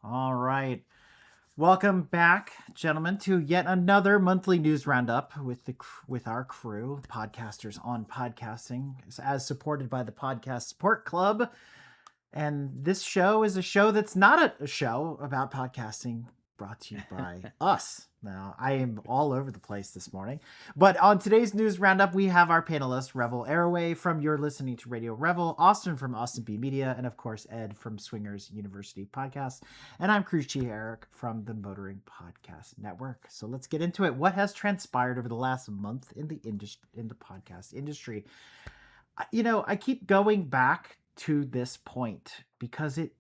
All right. Welcome back, gentlemen, to yet another monthly news roundup with our crew, podcasters on podcasting, as supported by the Podcast Support Club. And this show is a show that's not a show about podcasting, brought to you by us. Now, I am all over the place this morning. But on today's news roundup, we have our panelists, Revel Arroway from You're Listening to Radio Revel, Austin from Austin B Media, and of course, Ed from Swingers University Podcast. And I'm Cruise Chief Eric from the Motoring Podcast Network. So let's get into it. What has transpired over the last month in the podcast industry? I keep going back to this point because it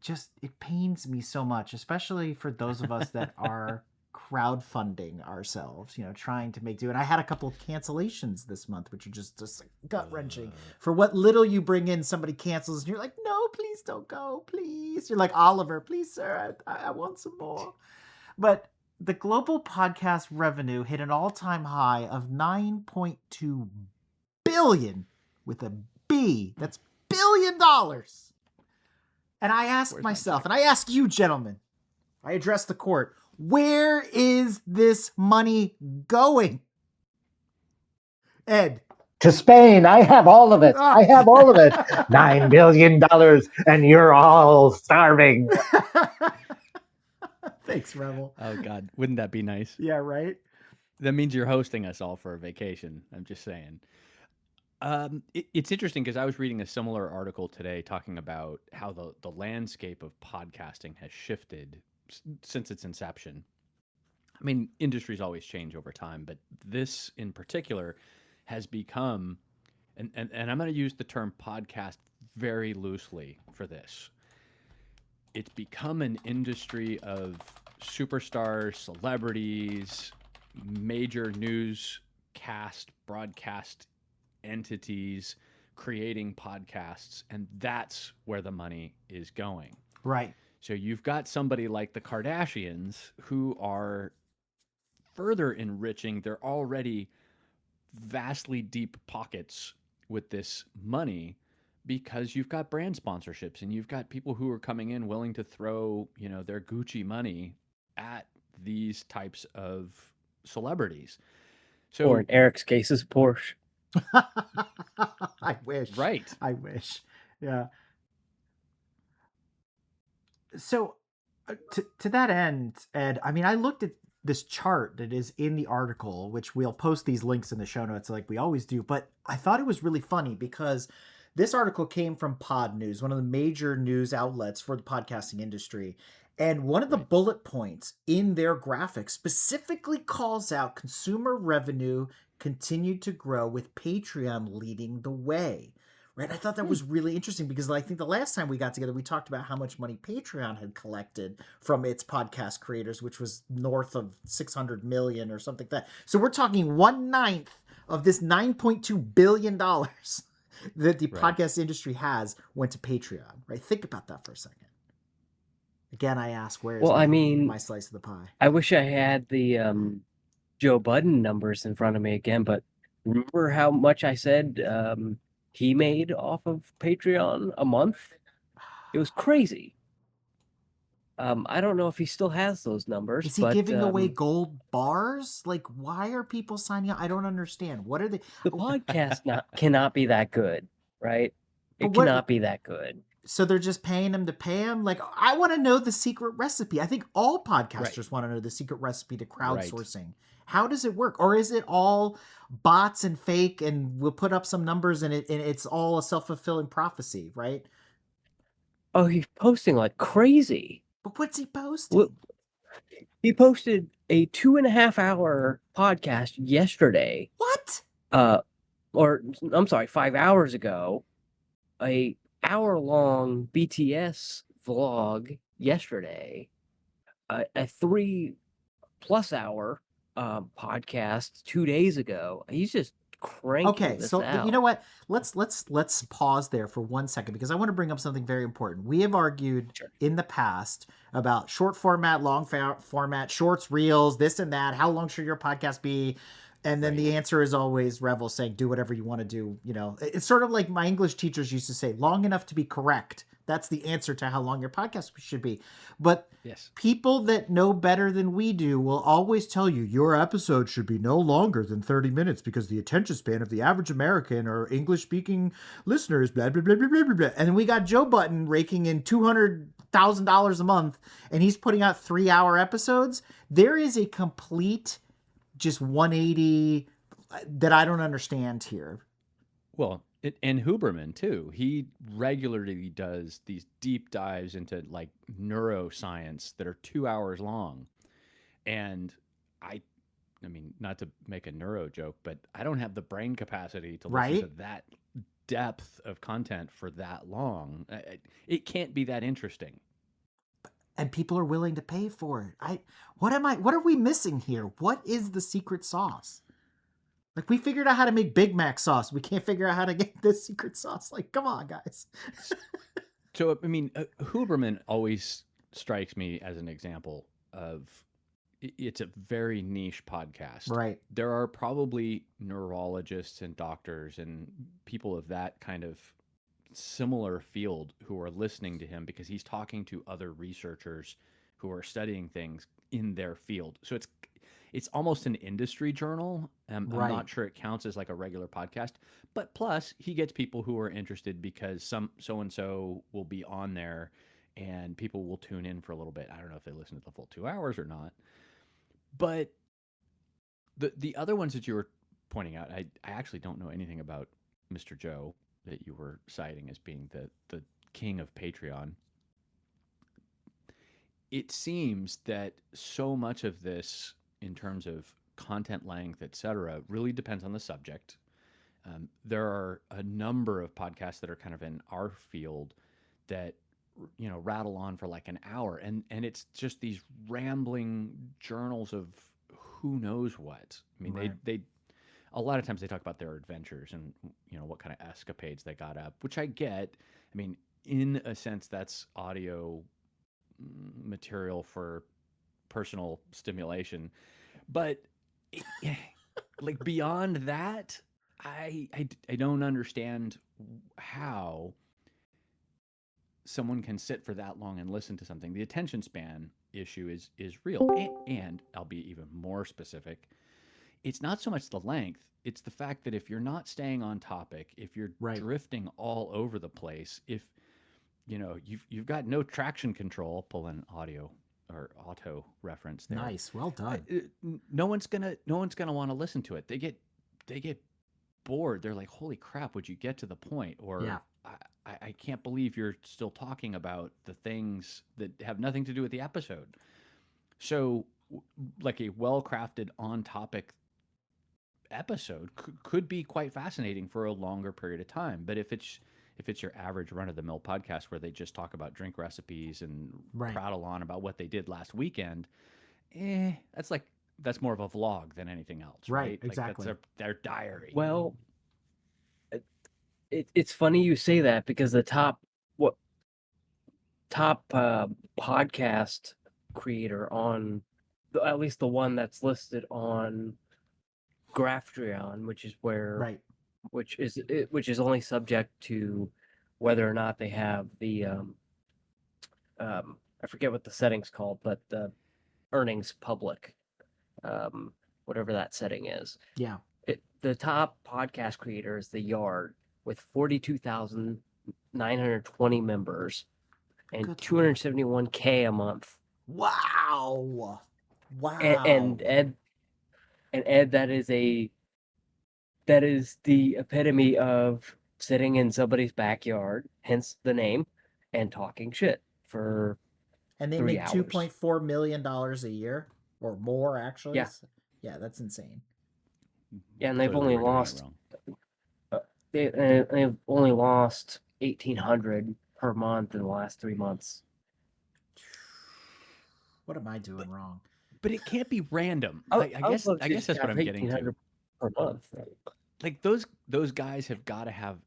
pains me so much, especially for those of us that are crowdfunding ourselves, trying to make do. And I had a couple of cancellations this month, which are just like gut wrenching. For what little you bring in, somebody cancels and you're like, no, please don't go, please. You're like, Oliver, please, sir, I want some more. But the global podcast revenue hit an all-time high of $9.2 billion with a B. That's $1 billion. And I asked myself, and I ask you, gentlemen, I address the court, where is this money going? Ed. To Spain. I have all of it. I have all of it. $9 billion, and you're all starving. Thanks, Revel. Oh, God. Wouldn't that be nice? Yeah, right? That means you're hosting us all for a vacation. I'm just saying. It's interesting because I was reading a similar article today talking about how the landscape of podcasting has shifted since its inception. I mean, industries always change over time, but this in particular has become, and I'm going to use the term podcast very loosely for this. It's become an industry of superstars, celebrities, major newscast, broadcast entities creating podcasts, and that's where the money is going. Right. So you've got somebody like the Kardashians who are further enriching their already vastly deep pockets with this money because you've got brand sponsorships and you've got people who are coming in willing to throw, their Gucci money at these types of celebrities. So, or in Eric's case is Porsche. I wish. Right. I wish. Yeah. So to that end, Ed, I mean, I looked at this chart that is in the article, which we'll post these links in the show notes like we always do. But I thought it was really funny because this article came from Pod News, one of the major news outlets for the podcasting industry. And one of the bullet points in their graphic specifically calls out consumer revenue continued to grow with Patreon leading the way. Right? I thought that was really interesting because I think the last time we got together, we talked about how much money Patreon had collected from its podcast creators, which was north of 600 million or something like that. So we're talking 1/9 of this $9.2 billion that the podcast industry has went to Patreon, right? Think about that for a second. Again, I ask, where is my slice of the pie? I wish I had the Joe Budden numbers in front of me again, but remember how much I said he made off of Patreon a month? It was crazy. I don't know if he still has those numbers. Is he giving away gold bars? Like, why are people signing up? I don't understand. What are they? The podcast cannot be that good, right? It cannot be that good. So they're just paying him to pay him? Like, I want to know the secret recipe. I think all podcasters want to know the secret recipe to crowdsourcing. Right. How does it work? Or is it all bots and fake and we'll put up some numbers and it's all a self-fulfilling prophecy, right? Oh, he's posting like crazy. But what's he posting? Well, he posted a 2.5-hour podcast yesterday. What? Or I'm sorry, 5 hours ago. A hour-long BTS vlog yesterday. A 3+ hour podcast 2 days ago. He's just cranking this out. You know what? Let's pause there for 1 second because I want to bring up something very important. We have argued in the past about short format, long format, shorts, reels, this and that. How long should your podcast be? And then the answer is always Revel saying, do whatever you want to do. It's sort of like my English teachers used to say, long enough to be correct, That's the answer to how long your podcast should be. But Yes. people that know better than we do will always tell you your episode should be no longer than 30 minutes because the attention span of the average American or English speaking listeners, blah, blah, blah, blah, blah, blah. And we got Joe Button raking in $200,000 a month and he's putting out 3-hour episodes. There is a complete just 180 that I don't understand here. Well, and Huberman too. He regularly does these deep dives into like neuroscience that are 2 hours long. And I mean, not to make a neuro joke, but I don't have the brain capacity to listen to that depth of content for that long. It can't be that interesting. And people are willing to pay for it. What are we missing here? What is the secret sauce? Like, we figured out how to make Big Mac sauce. We can't figure out how to get the secret sauce. Like, come on, guys. So, I mean, Huberman always strikes me as an example of it's a very niche podcast. Right. There are probably neurologists and doctors and people of that kind of similar field who are listening to him because he's talking to other researchers who are studying things in their field. So it's almost an industry journal. I'm not sure it counts as like a regular podcast, but plus he gets people who are interested because so-and-so will be on there and people will tune in for a little bit. I don't know if they listen to the full 2 hours or not, but the other ones that you were pointing out, I actually don't know anything about Mr. Joe that you were citing as being the king of Patreon. It seems that so much of this in terms of content length, etc., really depends on the subject. There are a number of podcasts that are kind of in our field that rattle on for like an hour, and it's just these rambling journals of who knows what. I mean, they a lot of times they talk about their adventures and what kind of escapades they got up, which I get. I mean, in a sense, that's audio material for personal stimulation, but like beyond that, I don't understand how someone can sit for that long and listen to something. The attention span issue is real, and I'll be even more specific. It's not so much the length, it's the fact that if you're not staying on topic, if you're drifting all over the place, if you've got no traction control, pull an audio or auto reference there. Nice, well done. No one's gonna want to listen to it. They get bored. They're like, holy crap, would you get to the point? Or I can't believe you're still talking about the things that have nothing to do with the episode. So like a well-crafted on-topic episode could be quite fascinating for a longer period of time. But if it's your average run-of-the-mill podcast where they just talk about drink recipes and prattle on about what they did last weekend, that's more of a vlog than anything else, right? Exactly. Like that's their diary. Well, it's funny you say that because the top podcast creator on at least the one that's listed on Graphtreon, which is where which is only subject to whether or not they have the I forget what the setting's called, but the earnings public, whatever that setting is. Yeah. The top podcast creator is The Yard with 42,920 members and 271K a month. Wow. And Ed, that is the epitome of sitting in somebody's backyard, hence the name, and talking shit for and they 3 make hours. $2.4 million a year or more, actually. Yeah, that's insane. Yeah, and they've only lost they've only lost 1,800 per month in the last 3 months. What am I doing wrong? But it can't be random. I guess that's what I'm getting to. Per month. Like those guys have got to have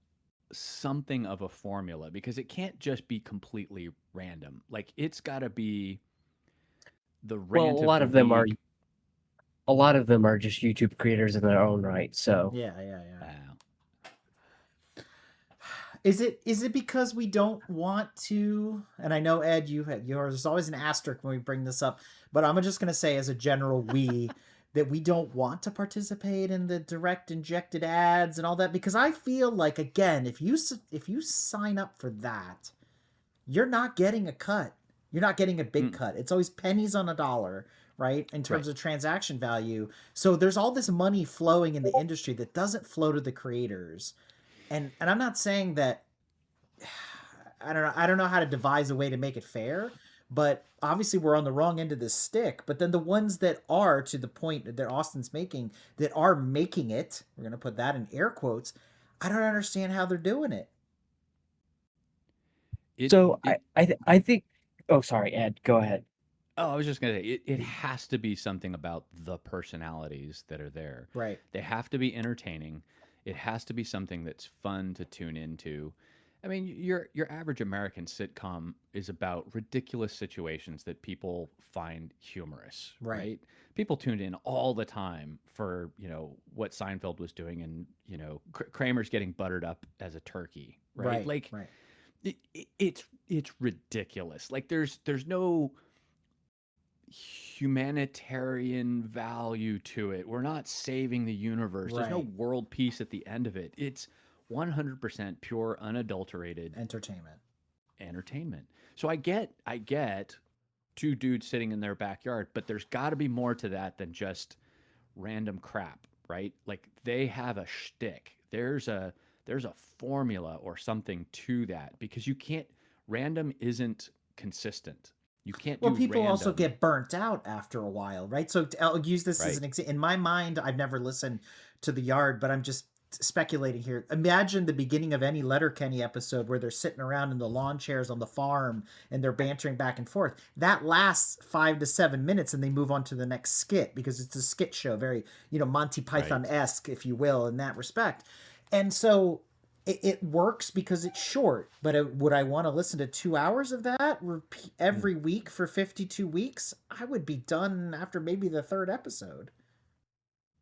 something of a formula because it can't just be completely random. Like it's got to be the rant. Well, a lot of them are just YouTube creators in their own right. So yeah. Is it because we don't want to? And I know Ed, there's always an asterisk when we bring this up, but I'm just gonna say as a general that we don't want to participate in the direct injected ads and all that, because I feel like, again, if you sign up for that, you're not getting a cut. You're not getting a big cut. It's always pennies on a dollar, right? In terms of transaction value. So there's all this money flowing in the industry that doesn't flow to the creators. And I'm not saying that I don't know how to devise a way to make it fair, but obviously we're on the wrong end of this stick. But then the ones that are, to the point that Austin's making, that are making it, we're going to put that in air quotes, I don't understand how they're doing it. I think. Oh, sorry, Ed. Go ahead. Oh, I was just gonna say it has to be something about the personalities that are there. Right. They have to be entertaining. It has to be something that's fun to tune into. I mean, your average American sitcom is about ridiculous situations that people find humorous, right? People tuned in all the time for, what Seinfeld was doing, and, Kramer's getting buttered up as a turkey, right? Like it's ridiculous. Like there's no humanitarian value to it. We're not saving the universe. There's no world peace at the end of it. It's 100% pure, unadulterated entertainment. So I get two dudes sitting in their backyard, but there's got to be more to that than just random crap, right? Like they have a shtick. There's a formula or something to that, because you can't, random isn't consistent. You can't do people random. also get burnt out after a while, right? So I'll use this as an example. In my mind, I've never listened to The Yard, but I'm just speculating here. Imagine the beginning of any Letterkenny episode where they're sitting around in the lawn chairs on the farm and they're bantering back and forth. That lasts 5 to 7 minutes, and they move on to the next skit, because it's a skit show, very, Monty Python-esque, if you will, in that respect. And so it works because it's short, but would I want to listen to 2 hours of that every week for 52 weeks? I would be done after maybe the third episode.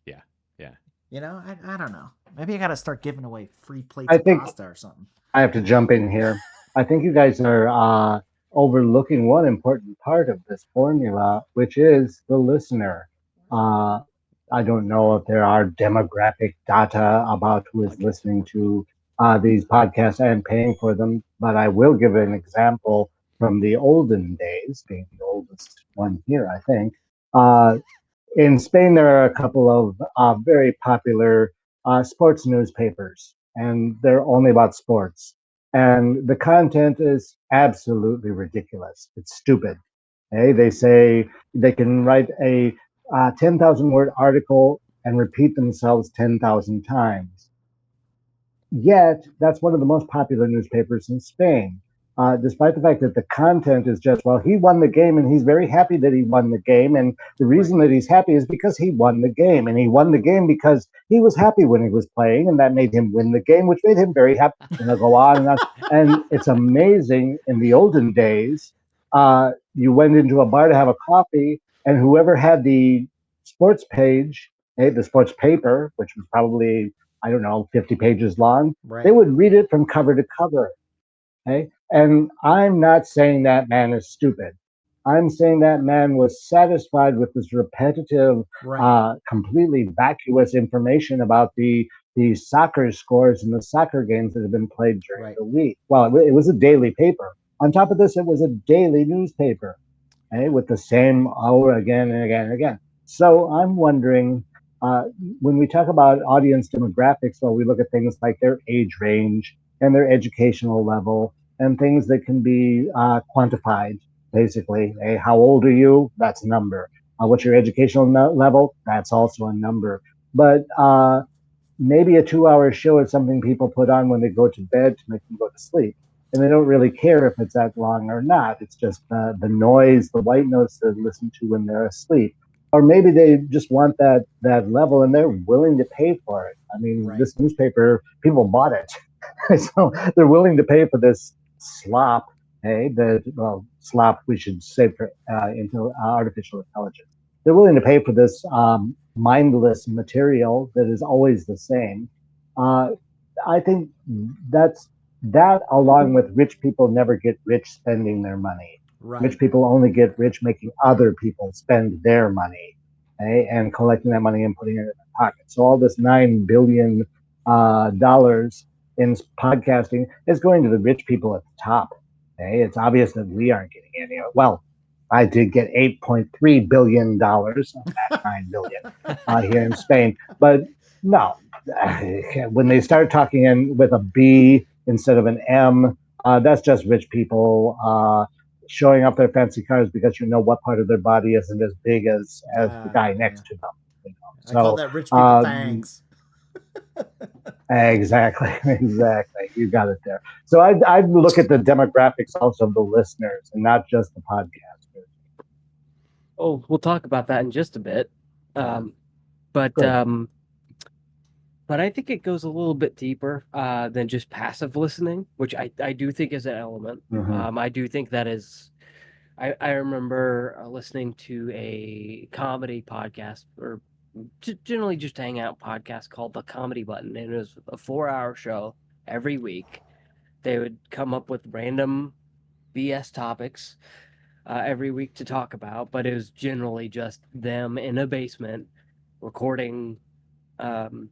Yeah. I don't know. Maybe I got to start giving away free plates I of think pasta or something. I have to jump in here. I think you guys are overlooking one important part of this formula, which is the listener. Uh, I don't know if there are demographic data about who is listening to these podcasts and paying for them, but I will give an example from the olden days, being the oldest one here, I think. In Spain, there are a couple of very popular sports newspapers, and they're only about sports. And the content is absolutely ridiculous. It's stupid. Okay? They say they can write a 10,000 word article and repeat themselves 10,000 times. Yet, that's one of the most popular newspapers in Spain, despite the fact that the content is just, well, he won the game and he's very happy that he won the game. And the reason that he's happy is because he won the game. And he won the game because he was happy when he was playing, and that made him win the game, which made him very happy. And they'll go on and on. And it's amazing. In the olden days, you went into a bar to have a coffee, and whoever had the sports page, the sports paper, which was probably, I don't know, 50 pages long, they would read it from cover to cover. Okay? And I'm not saying that man is stupid. I'm saying that man was satisfied with this repetitive, completely vacuous information about the soccer scores and the soccer games that have been played during the week. Well, it was a daily paper. On top of this, it was a daily newspaper, with the same over again and again and again. So I'm wondering, uh, when we talk about audience demographics, well, we look at things like their age range and their educational level, and things that can be quantified. Basically, hey, how old are you? That's a number. What's your educational level? That's also a number. But maybe a 2 hour show is something people put on when they go to bed to make them go to sleep. And they don't really care if it's that long or not. It's just the noise, the white noise to listen to when they're asleep. Or maybe they just want that level and they're willing to pay for it. I mean, this newspaper, people bought it. So they're willing to pay for this slop. Hey, slop we should say for into artificial intelligence. They're willing to pay for this mindless material that is always the same. Uh, I think that's That, along with rich people never get rich spending their money. Right. Rich people only get rich making other people spend their money, okay, and collecting that money and putting it in their pocket. So all this $9 billion in podcasting is going to the rich people at the top. Okay, it's obvious that we aren't getting any. Well, I did get $8.3 billion of that 9 billion here in Spain, but no, when they start talking in with a B instead of an M, that's just rich people showing off their fancy cars because you know what part of their body isn't as big as the guy Yeah. next to them. You know? I call So that rich people fangs. exactly, exactly, you got it there. So I'd look at the demographics also of the listeners and not just the podcasters. Oh, we'll talk about that in just a bit. But Good. but I think it goes a little bit deeper than just passive listening, which I do think is an element. Mm-hmm. I do think that is. I remember listening to a comedy podcast or generally just hang out podcast called The Comedy Button, and it was a 4 hour show every week. They would come up with random BS topics every week to talk about, but it was generally just them in a basement recording um,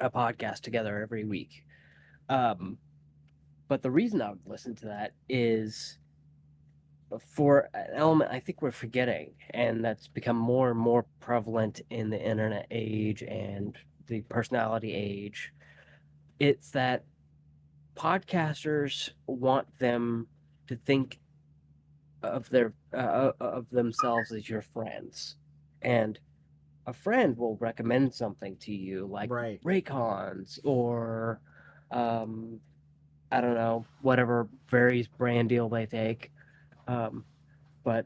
a podcast together every week. Um, but the reason I would listen to that is for an element I think we're forgetting, and that's become more and more prevalent in the internet age and the personality age. It's that podcasters want them to think of themselves as your friends, and a friend will recommend something to you like Right. Raycons or um, I don't know, whatever varies brand deal they take. Um, but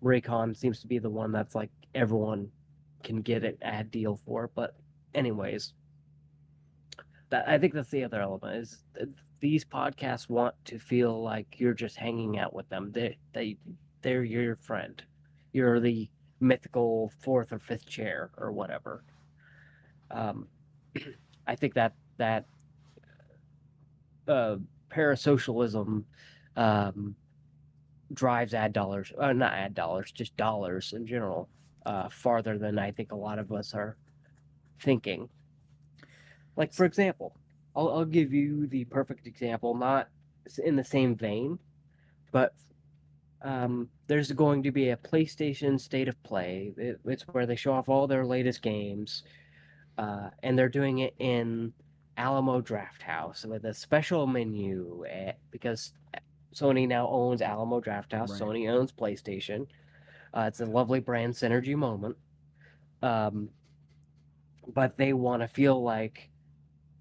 Raycon seems to be the one that's like everyone can get an ad deal for. But anyways, that I think that's the other element is these podcasts want to feel like you're just hanging out with them. They're your friend. You're the mythical fourth or fifth chair or whatever. Um, I think that uh, parasocialism um, drives ad dollars, not ad dollars, just dollars in general, farther than I think a lot of us are thinking. Like, for example, I'll give you the perfect example, not in the same vein, but there's going to be a PlayStation State of Play. It's where they show off all their latest games, and they're doing it in Alamo Draft House with a special menu because Sony now owns Alamo Draft House. Right. Sony owns PlayStation. It's a lovely brand synergy moment. Um, but they want to feel like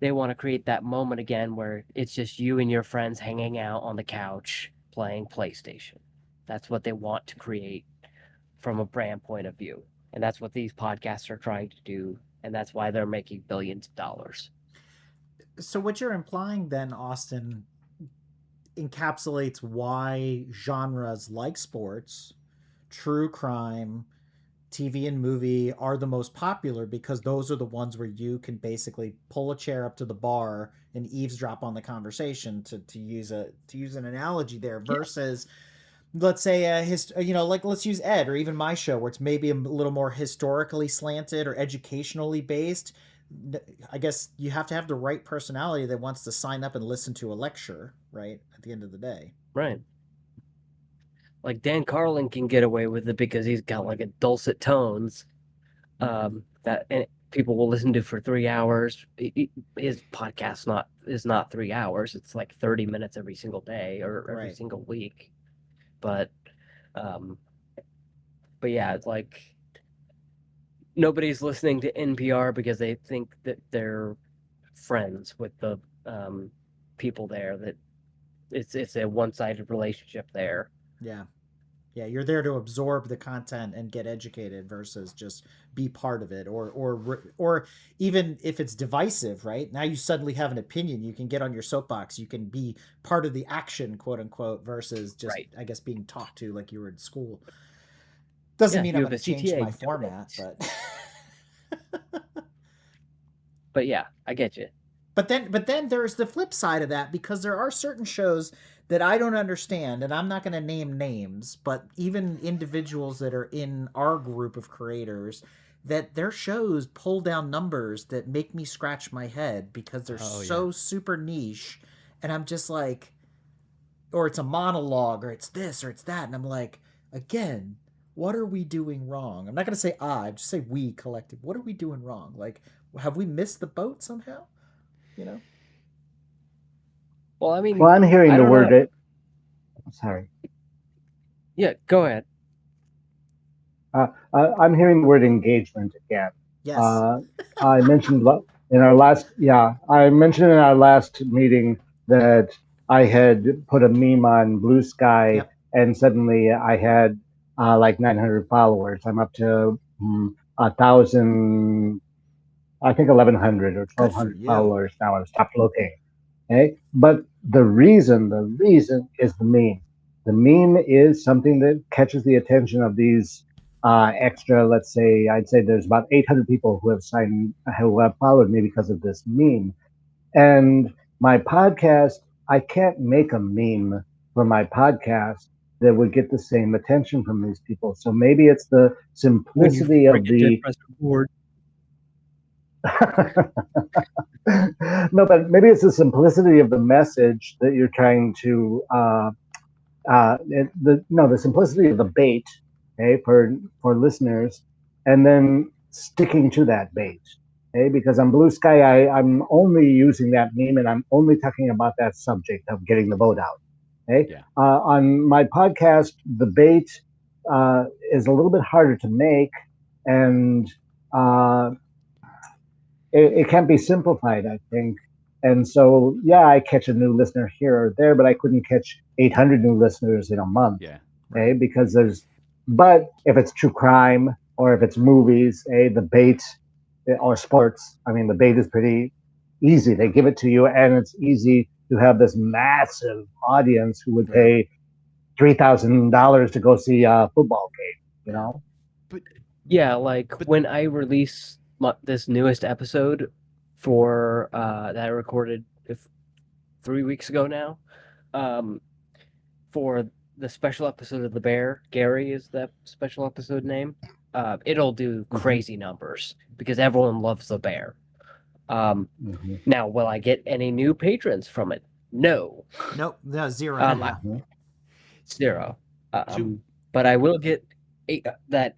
they want to create that moment again where it's just you and your friends hanging out on the couch playing PlayStation. That's what they want to create from a brand point of view. And that's what these podcasts are trying to do. And that's why they're making billions of dollars. So what you're implying then, Austin, encapsulates why genres like sports, true crime, TV and movie are the most popular, because those are the ones where you can basically pull a chair up to the bar and eavesdrop on the conversation, to use an analogy there, Yeah. versus let's say like let's use Ed or even my show where it's maybe a little more historically slanted or educationally based. I guess you have to have the right personality that wants to sign up and listen to a lecture, right? At the end of the day. Right. Like Dan Carlin can get away with it because he's got like a dulcet tones that and people will listen to for 3 hours. His podcast is not 3 hours. It's like 30 minutes every single day or every Right. single week. But um, but yeah, it's like nobody's listening to NPR because they think that they're friends with the um, people there. That it's a one sided relationship there. Yeah. Yeah, you're there to absorb the content and get educated versus just be part of it, or even if it's divisive, right? Now you suddenly have an opinion, you can get on your soapbox, you can be part of the action, quote unquote, versus just, Right. I guess, being talked to like you were in school. Doesn't Yeah, mean I'm you going have to a change CTA, my format, donate. but But yeah, I get you. But then there's the flip side of that, because there are certain shows that I don't understand, and I'm not going to name names, but even individuals that are in our group of creators, that their shows pull down numbers that make me scratch my head because they're Oh yeah. so super niche, and I'm just like, or it's a monologue, or it's this, or it's that, and I'm like, again, what are we doing wrong? I'm not going to say I, just say we collective. What are we doing wrong? Like, have we missed the boat somehow? You know? Well, I mean, Well, I'm hearing I the don't know. word. Sorry. Yeah, go ahead. I'm hearing the word engagement again. Yes. Uh, I mentioned in our last, yeah, I mentioned in our last meeting that I had put a meme on Blue Sky, Yep. and suddenly I had like 900 followers. I'm up to 1,000, I think 1,100 or Good for 1,200 you. followers now. I've stopped looking. Okay, but the reason is the meme. The meme is something that catches the attention of these extra. Let's say I'd say there's about 800 people who have followed me because of this meme. And my podcast, I can't make a meme for my podcast that would get the same attention from these people. So maybe it's the When you simplicity of forget to the press record. no, but maybe it's the simplicity of the message that you're trying to the simplicity of the bait, okay, for listeners, and then sticking to that bait, okay, because on Blue Sky I'm only using that meme and I'm only talking about that subject of getting the vote out, okay. Yeah. On my podcast, the bait is a little bit harder to make, and uh, it can't be simplified, I think. And so, yeah, I catch a new listener here or there, but I couldn't catch 800 new listeners in a month, Yeah. okay? Right. Because but if it's true crime or if it's movies, the bait or sports, I mean, the bait is pretty easy. They give it to you, and it's easy to have this massive audience who would Yeah. pay $3,000 to go see a football game, you Yeah. know? But Yeah, like but when I release this newest episode for that I recorded 3 weeks ago now, um, for the special episode of The Bear, Gary is that special episode name. It'll do Mm-hmm. crazy numbers because everyone loves the bear. Mm-hmm. Now, will I get any new patrons from it? No. Nope. No, zero. Um, Yeah. Mm-hmm. 0. to But I will get that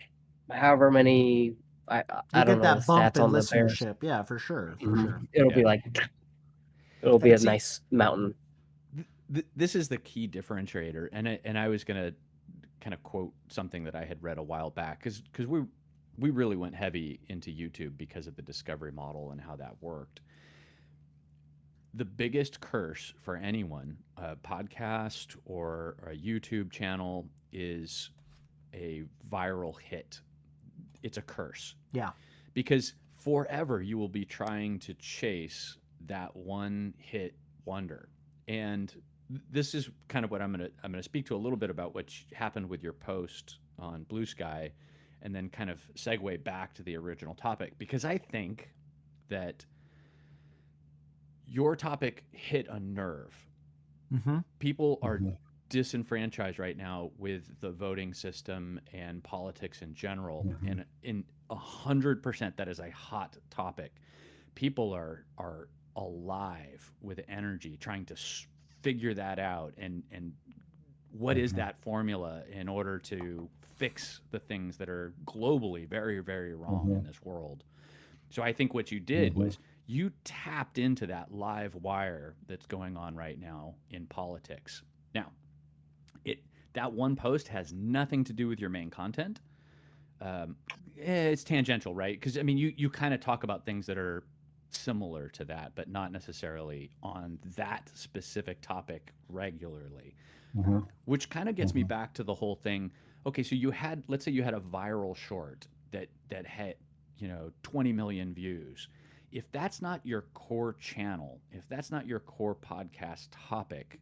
however many. I You'll don't get know the that bump stats in on the Bears. listenership. Yeah, for sure. For Mhm. sure. It'll yeah. be like it'll be a See, nice mountain. this is the key differentiator, and I was gonna kind of quote something that I had read a while back because we really went heavy into YouTube because of the discovery model and how that worked. The biggest curse for anyone, a podcast or a YouTube channel, is a viral hit. It's a curse Yeah. because forever you will be trying to chase that one hit wonder. And this is kind of what I'm gonna speak to a little bit about what happened with your post on Blue Sky, and then kind of segue back to the original topic because I think that your topic hit a nerve. Mm-hmm. People are Mm-hmm. disenfranchised right now with the voting system and politics in general, Mm-hmm. and in 100% that is a hot topic. People are alive with energy trying to figure that out, and what is Mm-hmm. that formula in order to fix the things that are globally very, very wrong Mm-hmm. in this world. So I think what you did Mm-hmm. was you tapped into that live wire that's going on right now in politics. Now, it that one post has nothing to do with your main content. Um, it's tangential, right? Because I mean, you kind of talk about things that are similar to that, but not necessarily on that specific topic regularly. Mm-hmm. Which kind of gets me Mm-hmm. back to the whole thing. Okay, so let's say you had a viral short that had 20 million views. If that's not your core channel, if that's not your core podcast topic,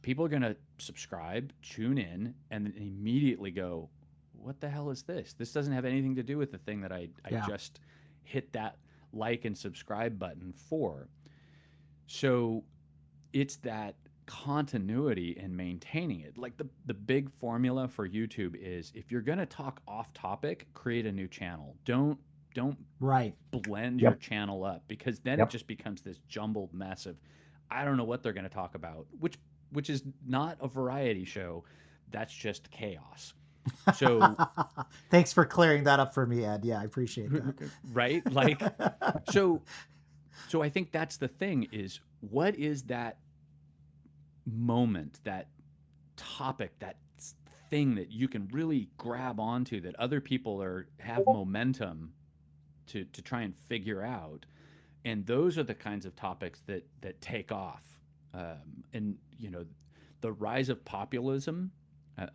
people are going to subscribe, tune in, and then immediately go, what the hell is this? This doesn't have anything to do with the thing that I Yeah. just hit that like and subscribe button for. So it's that continuity and maintaining it. Like the big formula for YouTube is if you're going to talk off topic, create a new channel. Don't Right. blend your Yep. channel up, because then it Yep. just becomes this jumbled mess of I don't know what they're going to talk about, which is not a variety show. That's just chaos. So Thanks for clearing that up for me, Ed. Yeah, I appreciate right? Like that. so I think that's the thing is what is that moment, that topic, that thing that you can really grab onto that other people have momentum to try and figure out, and those are the kinds of topics that take off. And the rise of populism.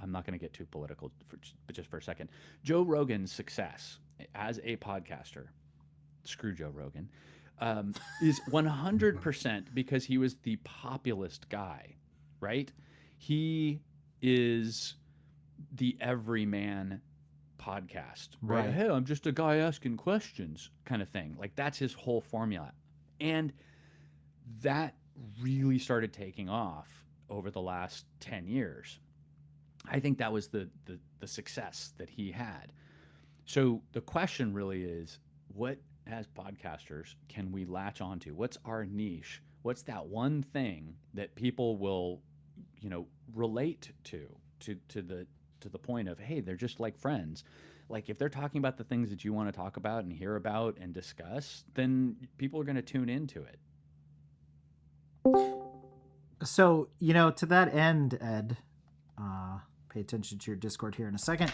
I'm not going to get too political, but just for a second, Joe Rogan's success as a podcaster, screw Joe Rogan, is 100% because he was the populist guy, right? He is the everyman podcast, right? Right. Hey, I'm just a guy asking questions kind of thing. Like that's his whole formula. And that really started taking off over the last 10 years. I think that was the success that he had. So the question really is, what as podcasters can we latch onto? What's our niche? What's that one thing that people will, relate to the point of, hey, they're just like friends. Like if they're talking about the things that you want to talk about and hear about and discuss, then people are going to tune into it. So, to that end, Ed, pay attention to your Discord here in a second.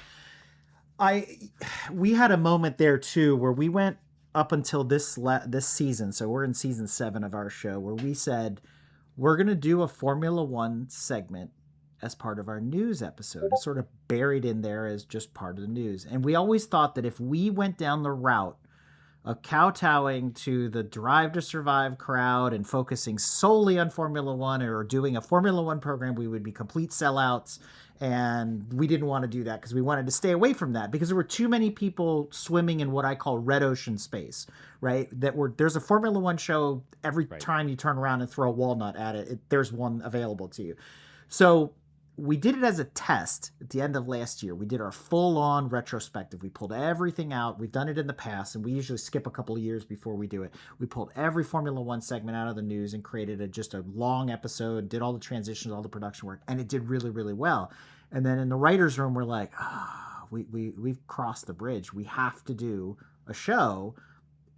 We had a moment there too where we went up until this season. So we're in season 7 of our show, where we said we're going to do a Formula One segment as part of our news episode. It's sort of buried in there as just part of the news. And we always thought that if we went down the route of kowtowing to the Drive to Survive crowd and focusing solely on Formula One or doing a Formula One program, we would be complete sellouts. And we didn't want to do that because we wanted to stay away from that, because there were too many people swimming in what I call red ocean space, right? There's a Formula One show every time you turn around and throw a walnut at it, there's one available to you. So we did it as a test at the end of last year. We did our full-on retrospective. We pulled everything out. We've done it in the past, and we usually skip a couple of years before we do it. We pulled every Formula One segment out of the news and created just a long episode, did all the transitions, all the production work, and it did really, really well. And then in the writer's room, we're like, we've crossed the bridge. We have to do a show.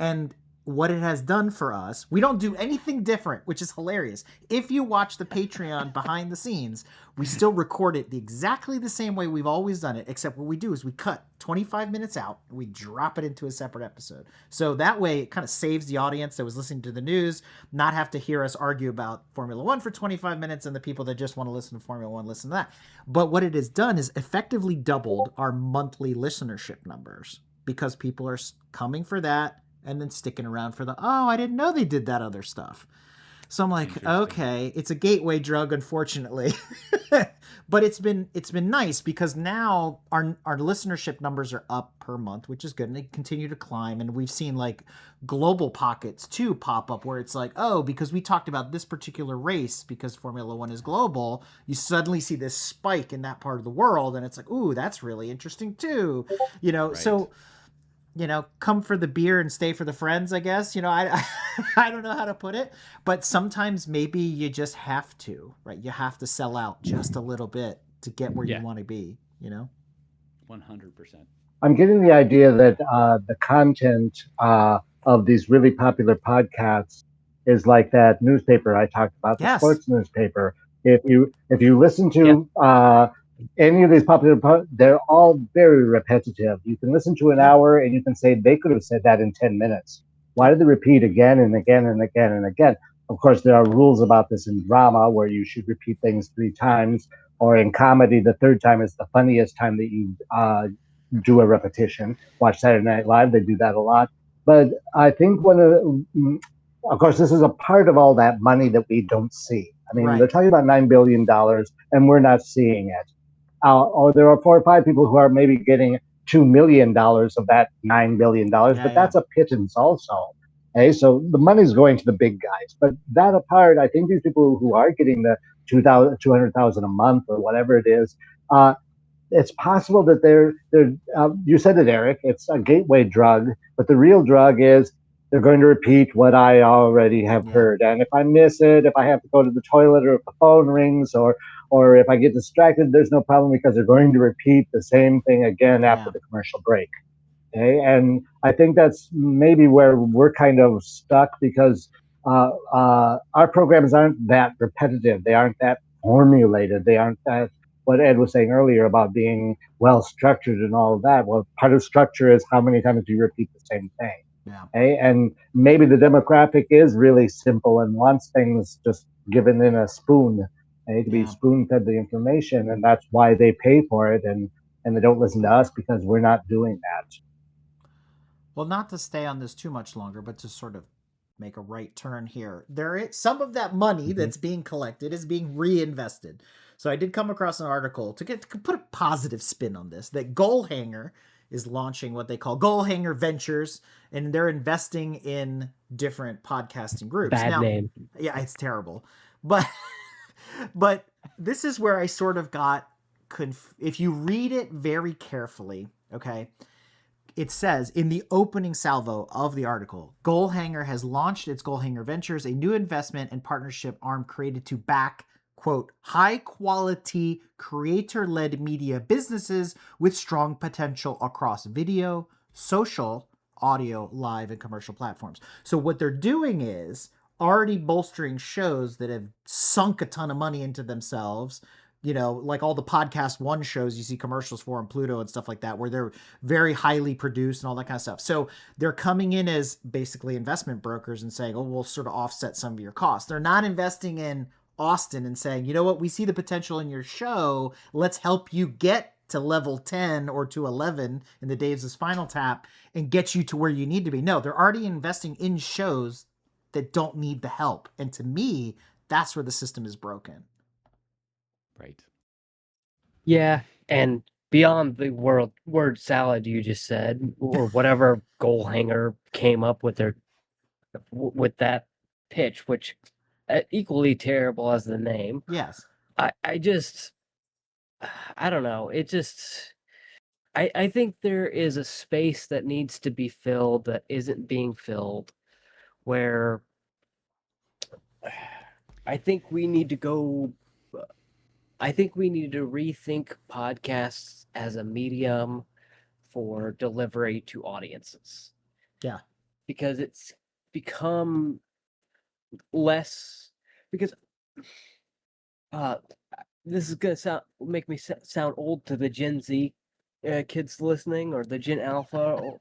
And what it has done for us, we don't do anything different, which is hilarious. If you watch the Patreon behind the scenes, we still record it exactly the same way we've always done it, except what we do is we cut 25 minutes out and we drop it into a separate episode. So that way it kind of saves the audience that was listening to the news not have to hear us argue about Formula One for 25 minutes, and the people that just want to listen to Formula One listen to that. But what it has done is effectively doubled our monthly listenership numbers, because people are coming for that and then sticking around for I didn't know they did that other stuff. So I'm like, okay, it's a gateway drug, unfortunately. But it's been nice, because now our listenership numbers are up per month, which is good, and they continue to climb. And we've seen like global pockets too pop up where it's like, because we talked about this particular race, because Formula One is global, you suddenly see this spike in that part of the world, and it's like, ooh, that's really interesting too. So come for the beer and stay for the friends, I guess. I don't know how to put it, but sometimes maybe you just have to, right? You have to sell out just a little bit to get where you want to be, 100%. I'm getting the idea that the content of these really popular podcasts is like that newspaper I talked about, the sports newspaper. If you listen to any of these popular, they're all very repetitive. You can listen to an hour and you can say they could have said that in 10 minutes. Why do they repeat again and again and again and again? Of course, there are rules about this in drama where you should repeat things 3 times, or in comedy, the 3rd time is the funniest time that you do a repetition. Watch Saturday Night Live, they do that a lot. But I think of course, this is a part of all that money that we don't see. I mean, they're talking about $9 billion and we're not seeing it. Or there are 4 or 5 people who are maybe getting $2 million of that $9 billion, but that's a pittance also. Okay, so the money's going to the big guys. But that apart, I think these people who are getting the 200,000 a month or whatever it is, uh, it's possible that they're you said it, Eric, it's a gateway drug, but the real drug is they're going to repeat what I already have Yeah. heard. And if I miss it, if I have to go to the toilet, or if the phone rings, or if I get distracted, there's no problem, because they're going to repeat the same thing again after Yeah. the commercial break. Okay, and I think that's maybe where we're kind of stuck, because our programs aren't that repetitive. They aren't that formulated. They aren't that, what Ed was saying earlier about being well structured and all of that. Well, part of structure is how many times do you repeat the same thing. Yeah. Okay, and maybe the demographic is really simple and wants things just given in a spoon. Okay, to be Yeah. spoon fed the information, and that's why they pay for it, and they don't listen to us because we're not doing that. Well, not to stay on this too much longer, but to sort of make a right turn here. There is some of that money Mm-hmm. that's being collected is being reinvested. So I did come across an article to put a positive spin on this, that Goalhanger is launching what they call Goalhanger Ventures, and they're investing in different podcasting groups. Bad Now, name. yeah, it's terrible. But but this is where I sort of got if you read it very carefully, okay? It says in the opening salvo of the article, Goalhanger has launched its Goalhanger Ventures, a new investment and partnership arm created to back, quote, high quality creator led media businesses with strong potential across video, social, audio, live, and commercial platforms. So what they're doing is already bolstering shows that have sunk a ton of money into themselves, like all the podcast one shows you see commercials for on Pluto and stuff like that, where they're very highly produced and all that kind of stuff. So they're coming in as basically investment brokers and saying, oh, we'll sort of offset some of your costs. They're not investing in Austin and saying, you know what, we see the potential in your show. Let's help you get to level 10 or to 11 in the days of Spinal Tap and get you to where you need to be. No, they're already investing in shows that don't need the help. And to me, that's where the system is broken. Right. Yeah, and beyond the word salad you just said, or whatever Goalhanger came up with with that pitch, which equally terrible as the name. Yes. I just I don't know. It just I think there is a space that needs to be filled that isn't being filled, where I think we need to go. I think we need to rethink podcasts as a medium for delivery to audiences. Yeah. Because it's become less. Because this is gonna make me sound old to the Gen Z kids listening, or the Gen Alpha.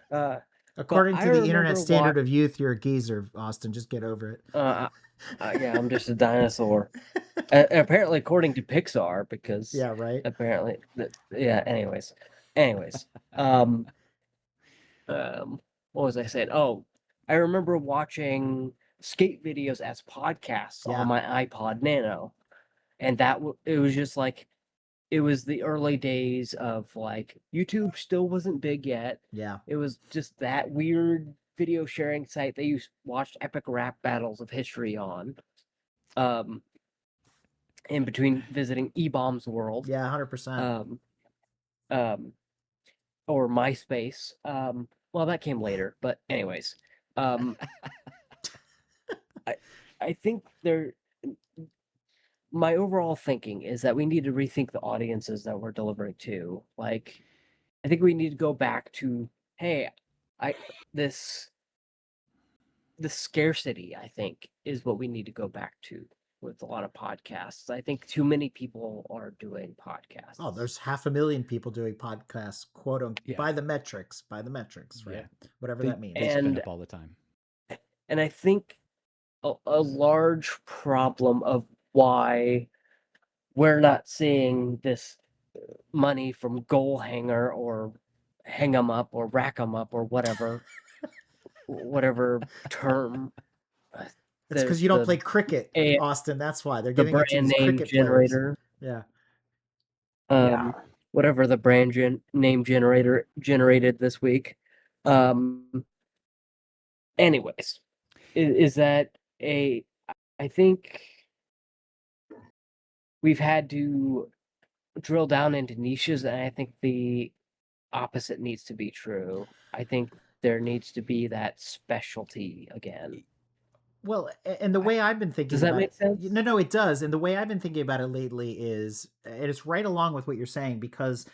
Or, According I to the internet remember standard of youth, you're a geezer, Austin. Just get over it. yeah, I'm just a dinosaur. Apparently, according to Pixar, because Yeah, right. apparently, yeah. Anyways, um, what was I saying? Oh, I remember watching skate videos as podcasts Yeah. on my iPod Nano, and it was just like it was the early days of like YouTube still wasn't big yet. Yeah. It was just that weird video sharing site that you watched epic rap battles of history on. In between visiting E-Bomb's world. Yeah, 100%. Or MySpace. Well, that came later, but anyways, I think my overall thinking is that we need to rethink the audiences that we're delivering to. Like, I think we need to go back to, hey, this scarcity, I think, is what we need to go back to with a lot of podcasts. I think too many people are doing podcasts. Oh, there's 500,000 people doing podcasts, quote unquote, by the metrics, right? Yeah. Whatever that means. They spin up all the time. And I think a large problem of why we're not seeing this money from Goalhanger or Hang 'em Up or Rack 'em Up or whatever term. It's because you don't play cricket, Austin. That's why they're giving it to these cricket generator. Players. Yeah. Whatever the brand name generator generated this week. Anyways, is that I think we've had to drill down into niches, and I think the opposite needs to be true. I think there needs to be that specialty again. Well, and the way I've been Does thinking that about make it, sense? no, it does. And the way I've been thinking about it lately is, and it's right along with what you're saying, because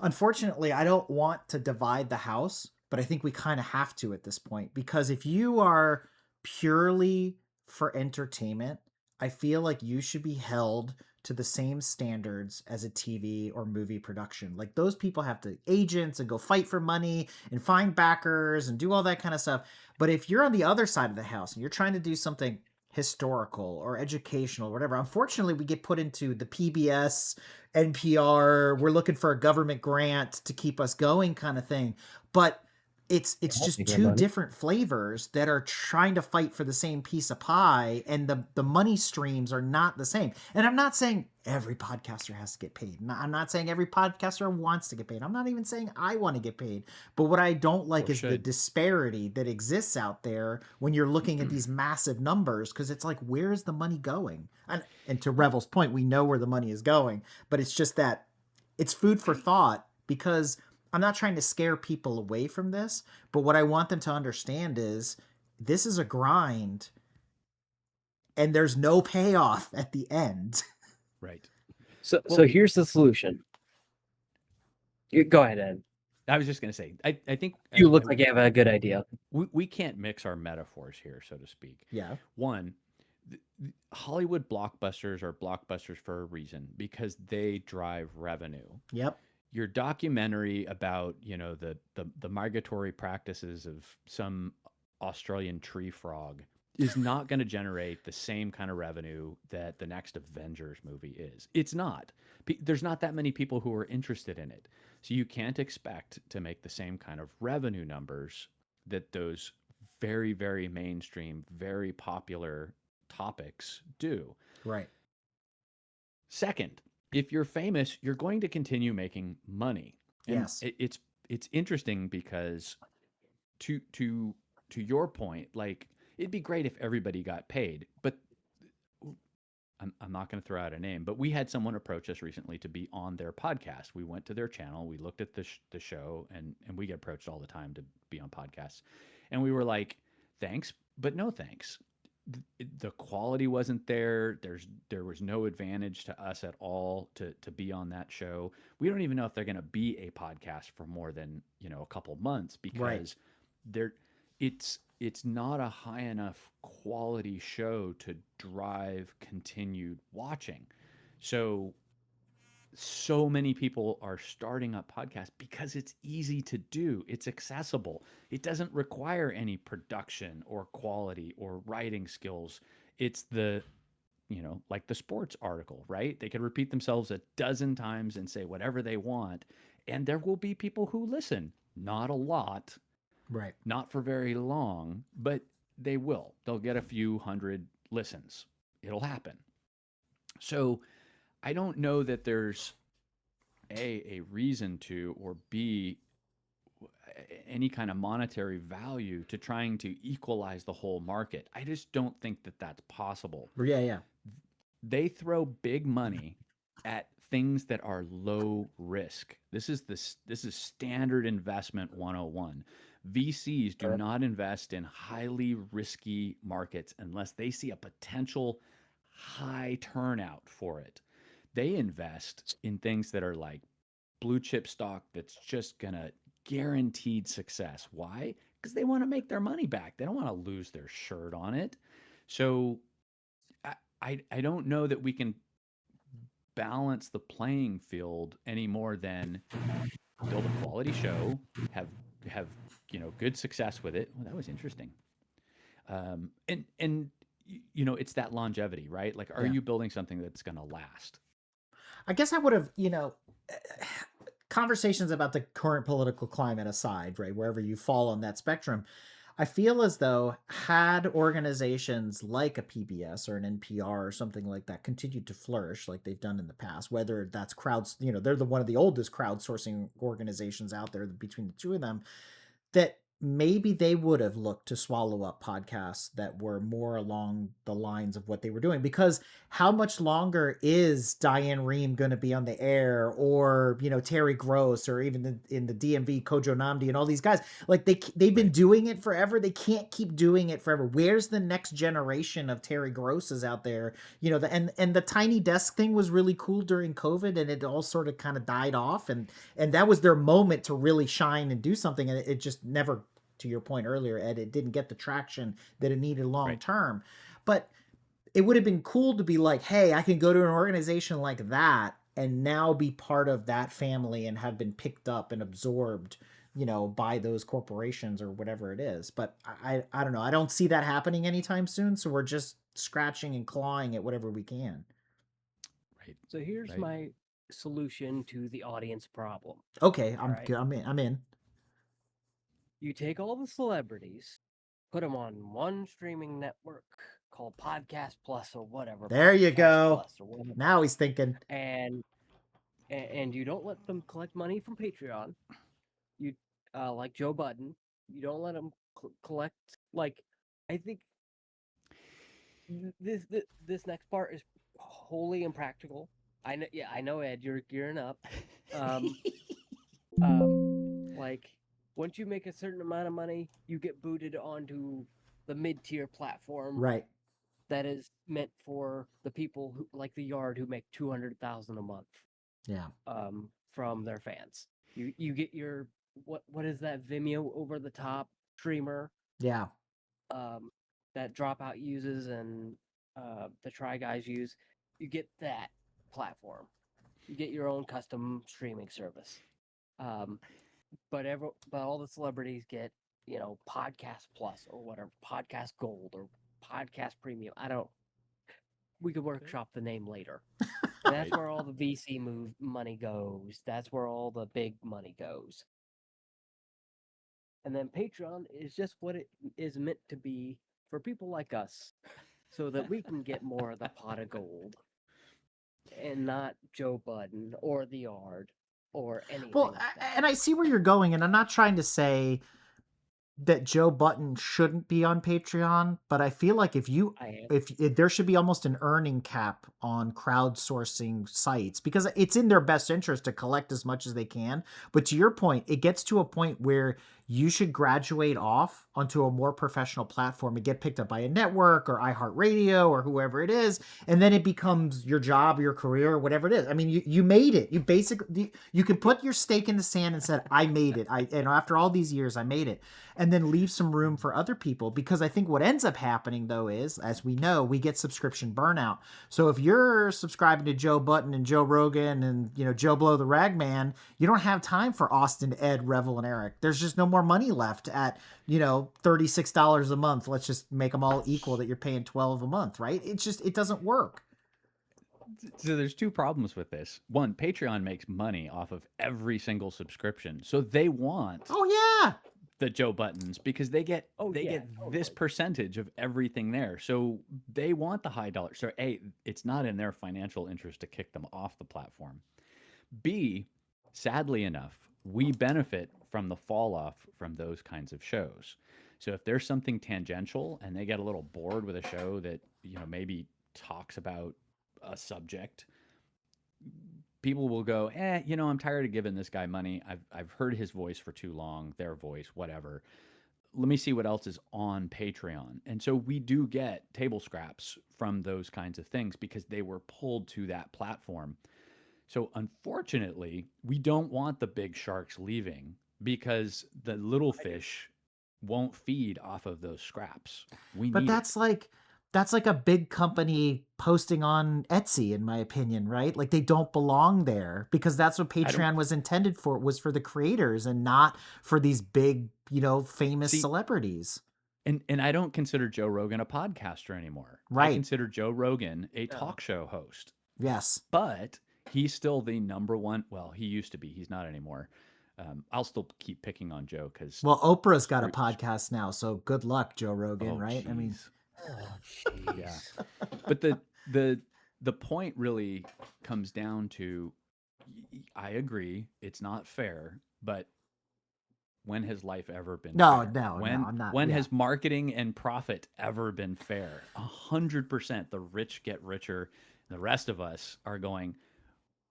unfortunately, I don't want to divide the house, but I think we kind of have to at this point. Because if you are purely for entertainment, I feel like you should be held to the same standards as a TV or movie production. Like those people have to agents and go fight for money and find backers and do all that kind of stuff. But if you're on the other side of the house and you're trying to do something historical or educational or whatever, unfortunately we get put into the PBS, NPR, we're looking for a government grant to keep us going kind of thing. But it's just Bigger two money. different flavors that are trying to fight for the same piece of pie, and the money streams are not the same. And I'm not saying every podcaster has to get paid. I'm not saying every podcaster wants to get paid. I'm not even saying I want to get paid. But what I don't like Or is the should. disparity that exists out there when you're looking at these massive numbers, because it's like, where is the money going? And to Revel's point, we know where the money is going, but it's just that it's food for thought, because I'm not trying to scare people away from this, but what I want them to understand is this is a grind and there's no payoff at the end. Right. So Well, here's the solution. Go ahead, Ed. I was just going to say, I think You look like you have a good idea. we can't mix our metaphors here, so to speak. Yeah. One, Hollywood blockbusters are blockbusters for a reason, because they drive revenue. Yep. Your documentary about, the migratory practices of some Australian tree frog is not going to generate the same kind of revenue that the next Avengers movie is. It's not. There's not that many people who are interested in it. So you can't expect to make the same kind of revenue numbers that those very, very mainstream, very popular topics do. Right. Second, if you're famous, you're going to continue making money. And Yes. it's interesting because to your point, like it'd be great if everybody got paid, but I'm not going to throw out a name, but we had someone approach us recently to be on their podcast. We went to their channel, we looked at the show, and we get approached all the time to be on podcasts, and we were like, thanks, but no thanks. The quality wasn't there. There was no advantage to us at all to be on that show. We don't even know if they're going to be a podcast for more than a couple months, Right. because they're it's not a high enough quality show to drive continued watching. So many people are starting up podcasts because it's easy to do. It's accessible. It doesn't require any production or quality or writing skills. It's like the sports article, right? They could repeat themselves a dozen times and say whatever they want, and there will be people who listen. Not a lot, Right. not for very long, but they will. They'll get a few hundred listens. It'll happen. So I don't know that there's a reason to, or B, any kind of monetary value to trying to equalize the whole market. I just don't think that that's possible. Yeah. Yeah. They throw big money at things that are low risk. This is standard investment 101. VCs do not invest in highly risky markets unless they see a potential high turnout for it. They invest in things that are like blue chip stock that's just going to guaranteed success. Why? Because they want to make their money back. They don't want to lose their shirt on it. So I don't know that we can balance the playing field any more than build a quality show, have good success with it. Well, that was interesting. And it's that longevity, right? Like, are Yeah. you building something that's going to last? I guess I would have, conversations about the current political climate aside, right, wherever you fall on that spectrum, I feel as though had organizations like a PBS or an NPR or something like that continued to flourish like they've done in the past, whether that's crowds, they're one of the oldest crowdsourcing organizations out there between the two of them, that maybe they would have looked to swallow up podcasts that were more along the lines of what they were doing, because how much longer is Diane Rehm going to be on the air, or Terry Gross, or even in the DMV Kojo Namdi and all these guys? Like they've been doing it forever. They can't keep doing it forever. Where's the next generation of Terry Grosses out there? And the Tiny Desk thing was really cool during COVID, and it all sort of kind of died off, and that was their moment to really shine and do something, and it just never, to your point earlier, Ed, it didn't get the traction that it needed long term. But it would have been cool to be like, hey, I can go to an organization like that and now be part of that family and have been picked up and absorbed, by those corporations or whatever it is. But I don't know. I don't see that happening anytime soon. So we're just scratching and clawing at whatever we can. Right. So here's my solution to the audience problem. Okay, I'm in. You take all the celebrities, put them on one streaming network called Podcast Plus or whatever. There you Podcast go. Plus or whatever. Now he's thinking. And you don't let them collect money from Patreon. You like Joe Budden. You don't let them collect. Like, I think this next part is wholly impractical. I know. Yeah, I know, Ed. You're gearing up. Like, once you make a certain amount of money, you get booted onto the mid-tier platform, Right? That is meant for the people who, like the Yard, who make $200,000 a month. Yeah. From their fans. You get your what is that Vimeo over the top streamer? Yeah. That Dropout uses and the Try Guys use. You get that platform. You get your own custom streaming service. But all the celebrities get, Podcast Plus or whatever, Podcast Gold or Podcast Premium. We could workshop the name later. And that's where all the VC money goes. That's where all the big money goes. And then Patreon is just what it is meant to be for people like us, so that we can get more of the pot of gold, and not Joe Budden or the Yard or anything. Well, like that. And I see where you're going, and I'm not trying to say that Joe Budden shouldn't be on Patreon, but I feel like if there should be almost an earning cap on crowdsourcing sites, because it's in their best interest to collect as much as they can. But to your point, it gets to a point where you should graduate off onto a more professional platform and get picked up by a network or iHeartRadio or whoever it is, and then it becomes your job or your career or whatever it is. I mean, you made it. You basically you can put your stake in the sand and said, I made it. And after all these years, I made it. And then leave some room for other people, because I think what ends up happening, though, is, as we know, we get subscription burnout. So if you're subscribing to Joe Budden and Joe Rogan and Joe Blow the Ragman, you don't have time for Austin, Ed, Revel, and Eric. There's just no more money left at $36 a month. Let's just make them all equal, that you're paying $12 a month, right? It doesn't work. So there's two problems with this. One, Patreon makes money off of every single subscription, so they want the Joe Buttons, because they get this percentage of everything there. So they want the high dollar. So A, it's not in their financial interest to kick them off the platform. B, sadly enough, we benefit from the fall off from those kinds of shows. So if there's something tangential and they get a little bored with a show that, maybe talks about a subject, people will go, I'm tired of giving this guy money. I've heard his voice for too long, their voice, whatever. Let me see what else is on Patreon. And so we do get table scraps from those kinds of things because they were pulled to that platform. So unfortunately, we don't want the big sharks leaving, because the little fish won't feed off of those scraps. But that's like a big company posting on Etsy, in my opinion, right? Like, they don't belong there, because that's what Patreon was intended for, was for the creators and not for these big, famous celebrities. And I don't consider Joe Rogan a podcaster anymore. Right. I consider Joe Rogan a talk show host. Yes. But he's still the number one. Well, he used to be. He's not anymore. I'll still keep picking on Joe because. Well, Oprah's got a podcast now, so good luck, Joe Rogan. Right? Geez. I mean, yeah. But the point really comes down to, I agree, it's not fair, but When has life ever been No, fair? no, When I'm not. when Yeah. has marketing and profit ever been fair? 100%. The rich get richer. The rest of us are going,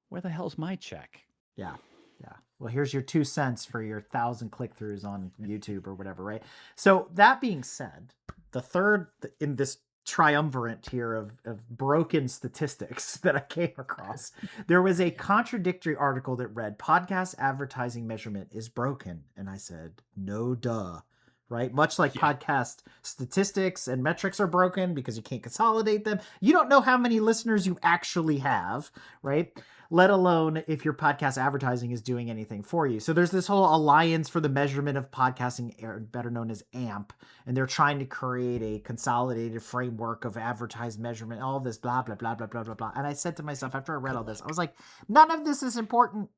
where the hell's my check? Yeah. Yeah. Well, here's your 2 cents for your 1,000 click-throughs on YouTube or whatever, right? So that being said, the third in this triumvirate here of broken statistics that I came across, there was a contradictory article that read podcast advertising measurement is broken. And I said, no duh. Right? Much like podcast statistics and metrics are broken because you can't consolidate them. You don't know how many listeners you actually have, right? Let alone if your podcast advertising is doing anything for you. So there's this whole Alliance for the Measurement of Podcasting, better known as AMP, and they're trying to create a consolidated framework of advertised measurement, all this blah, blah, blah, blah, blah, blah, blah. And I said to myself after I read all this, I was like, none of this is important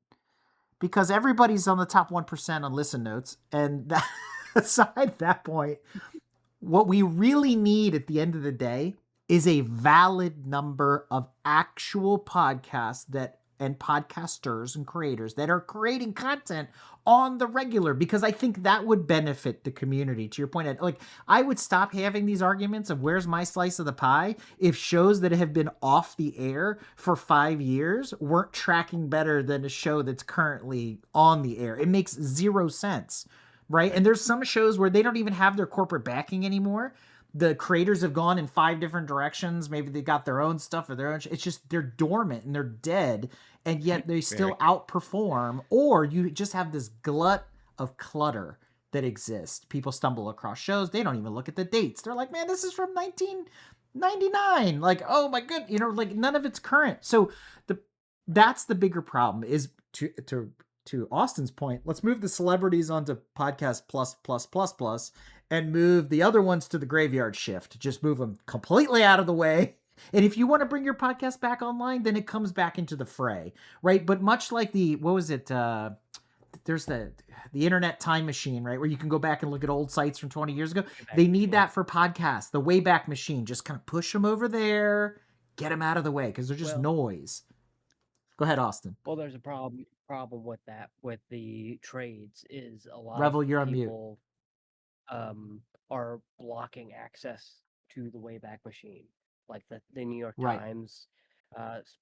because everybody's on the top 1% on listen notes. And that, aside that point, what we really need at the end of the day is a valid number of actual podcasts and podcasters and creators that are creating content on the regular, because I think that would benefit the community. To your point, like, I would stop having these arguments of where's my slice of the pie if shows that have been off the air for 5 years weren't tracking better than a show that's currently on the air. It makes zero sense. Right. And there's some shows where they don't even have their corporate backing anymore. The creators have gone in 5 different directions. Maybe they got their own stuff or their own. It's just they're dormant and they're dead. And yet they still outperform. Or you just have this glut of clutter that exists. People stumble across shows. They don't even look at the dates. They're like, man, this is from 1999. Like, oh my good. You know, like none of it's current. So that's the bigger problem is to Austin's point, let's move the celebrities onto podcast plus and move the other ones to the graveyard shift. Just move them completely out of the way. And if you want to bring your podcast back online, then it comes back into the fray, right? But much like there's the internet time machine, right? Where you can go back and look at old sites from 20 years ago. They need that for podcasts. The Wayback Machine, just kind of push them over there, get them out of the way because they're just noise. Go ahead, Austin. Well, there's a problem with that, with the trades, is a lot Revel, of you're on mute. people are blocking access to the Wayback Machine, like the New York Times,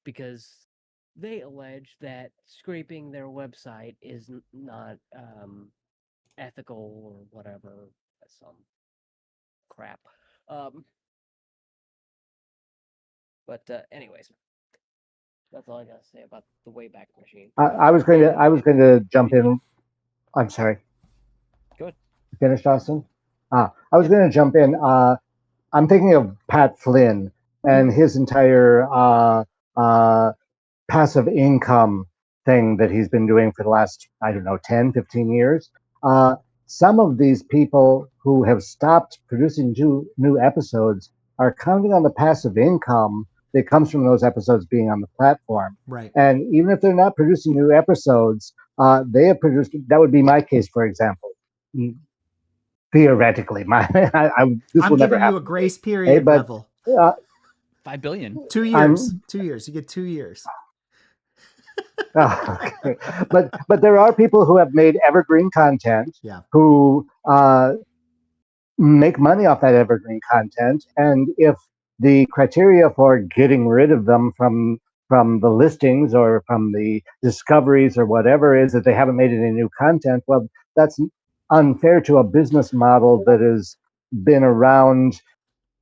because they allege that scraping their website is not ethical or whatever, some crap. But anyways, that's all I gotta say about the Wayback Machine. I was going to jump in. I'm sorry. Good. Finished, Austin? I was going to jump in. I'm thinking of Pat Flynn and his entire passive income thing that he's been doing for the last, I don't know, 10, 15 years. Some of these people who have stopped producing new episodes are counting on the passive income that comes from those episodes being on the platform. Right. And even if they're not producing new episodes, they have produced, that would be my case, for example. Theoretically, I'm giving you a grace period, Revel. 5 billion. 2 years. 2 years. You get 2 years. Okay. But there are people who have made evergreen content who make money off that evergreen content, and if the criteria for getting rid of them from the listings or from the discoveries or whatever is that they haven't made any new content, well, that's unfair to a business model that has been around.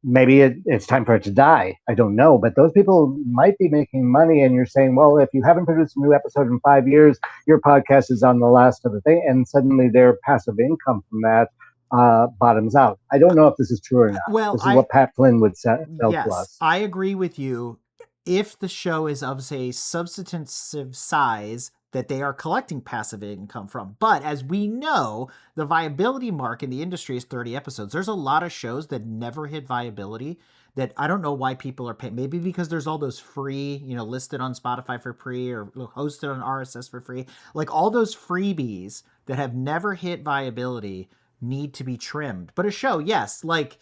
Maybe it's time for it to die. I don't know. But those people might be making money, and you're saying, well, if you haven't produced a new episode in 5 years, your podcast is on the last of the thing, and suddenly their passive income from that bottoms out. I don't know if this is true or not. Well, this is what Pat Flynn would tell to us. I agree with you. If the show is of, say, substantive size that they are collecting passive income from. But as we know, the viability mark in the industry is 30 episodes. There's a lot of shows that never hit viability that I don't know why people are paying. Maybe because there's all those free, listed on Spotify for free or hosted on RSS for free. Like all those freebies that have never hit viability need to be trimmed. But a show, yes, like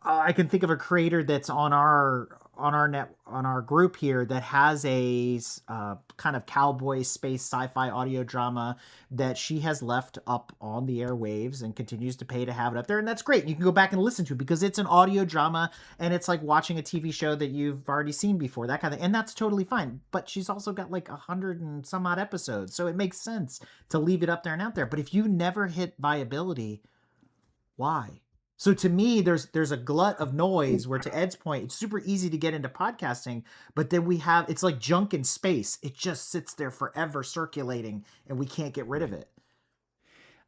I can think of a creator that's on our on our group here that has a kind of cowboy space sci-fi audio drama that she has left up on the airwaves and continues to pay to have it up there, and that's great. You can go back and listen to it because it's an audio drama and it's like watching a TV show that you've already seen before, that kind of thing, and that's totally fine. But she's also got like 100 and some odd episodes, so it makes sense to leave it up there and out there. But if you never hit viability, why? So to me, there's a glut of noise where, to Ed's point, it's super easy to get into podcasting, but then it's like junk in space. It just sits there forever circulating and we can't get rid of it.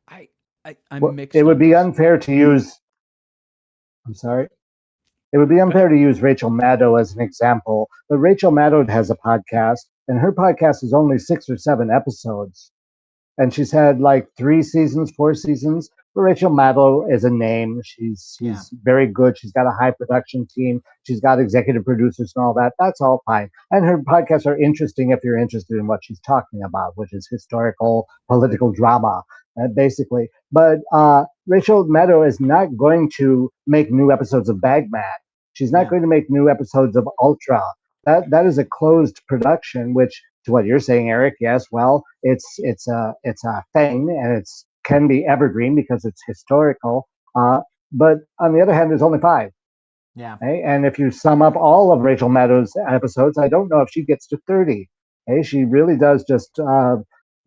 I'm mixed. It would on be this. unfair to use. I'm sorry. It would be unfair to use Rachel Maddow as an example, but Rachel Maddow has a podcast, and her podcast is only 6 or 7 episodes, and she's had like 3 seasons, 4 seasons. But Rachel Maddow is a name. She's very good. She's got a high production team. She's got executive producers and all that. That's all fine. And her podcasts are interesting if you're interested in what she's talking about, which is historical political drama, basically. But Rachel Maddow is not going to make new episodes of Bagman. She's not going to make new episodes of Ultra. That is a closed production, which, to what you're saying, Eric, yes, well, it's a thing, and it's can be evergreen because it's historical. But on the other hand, there's only 5. Yeah. Okay? And if you sum up all of Rachel Maddow's episodes, I don't know if she gets to 30. Okay? She really does just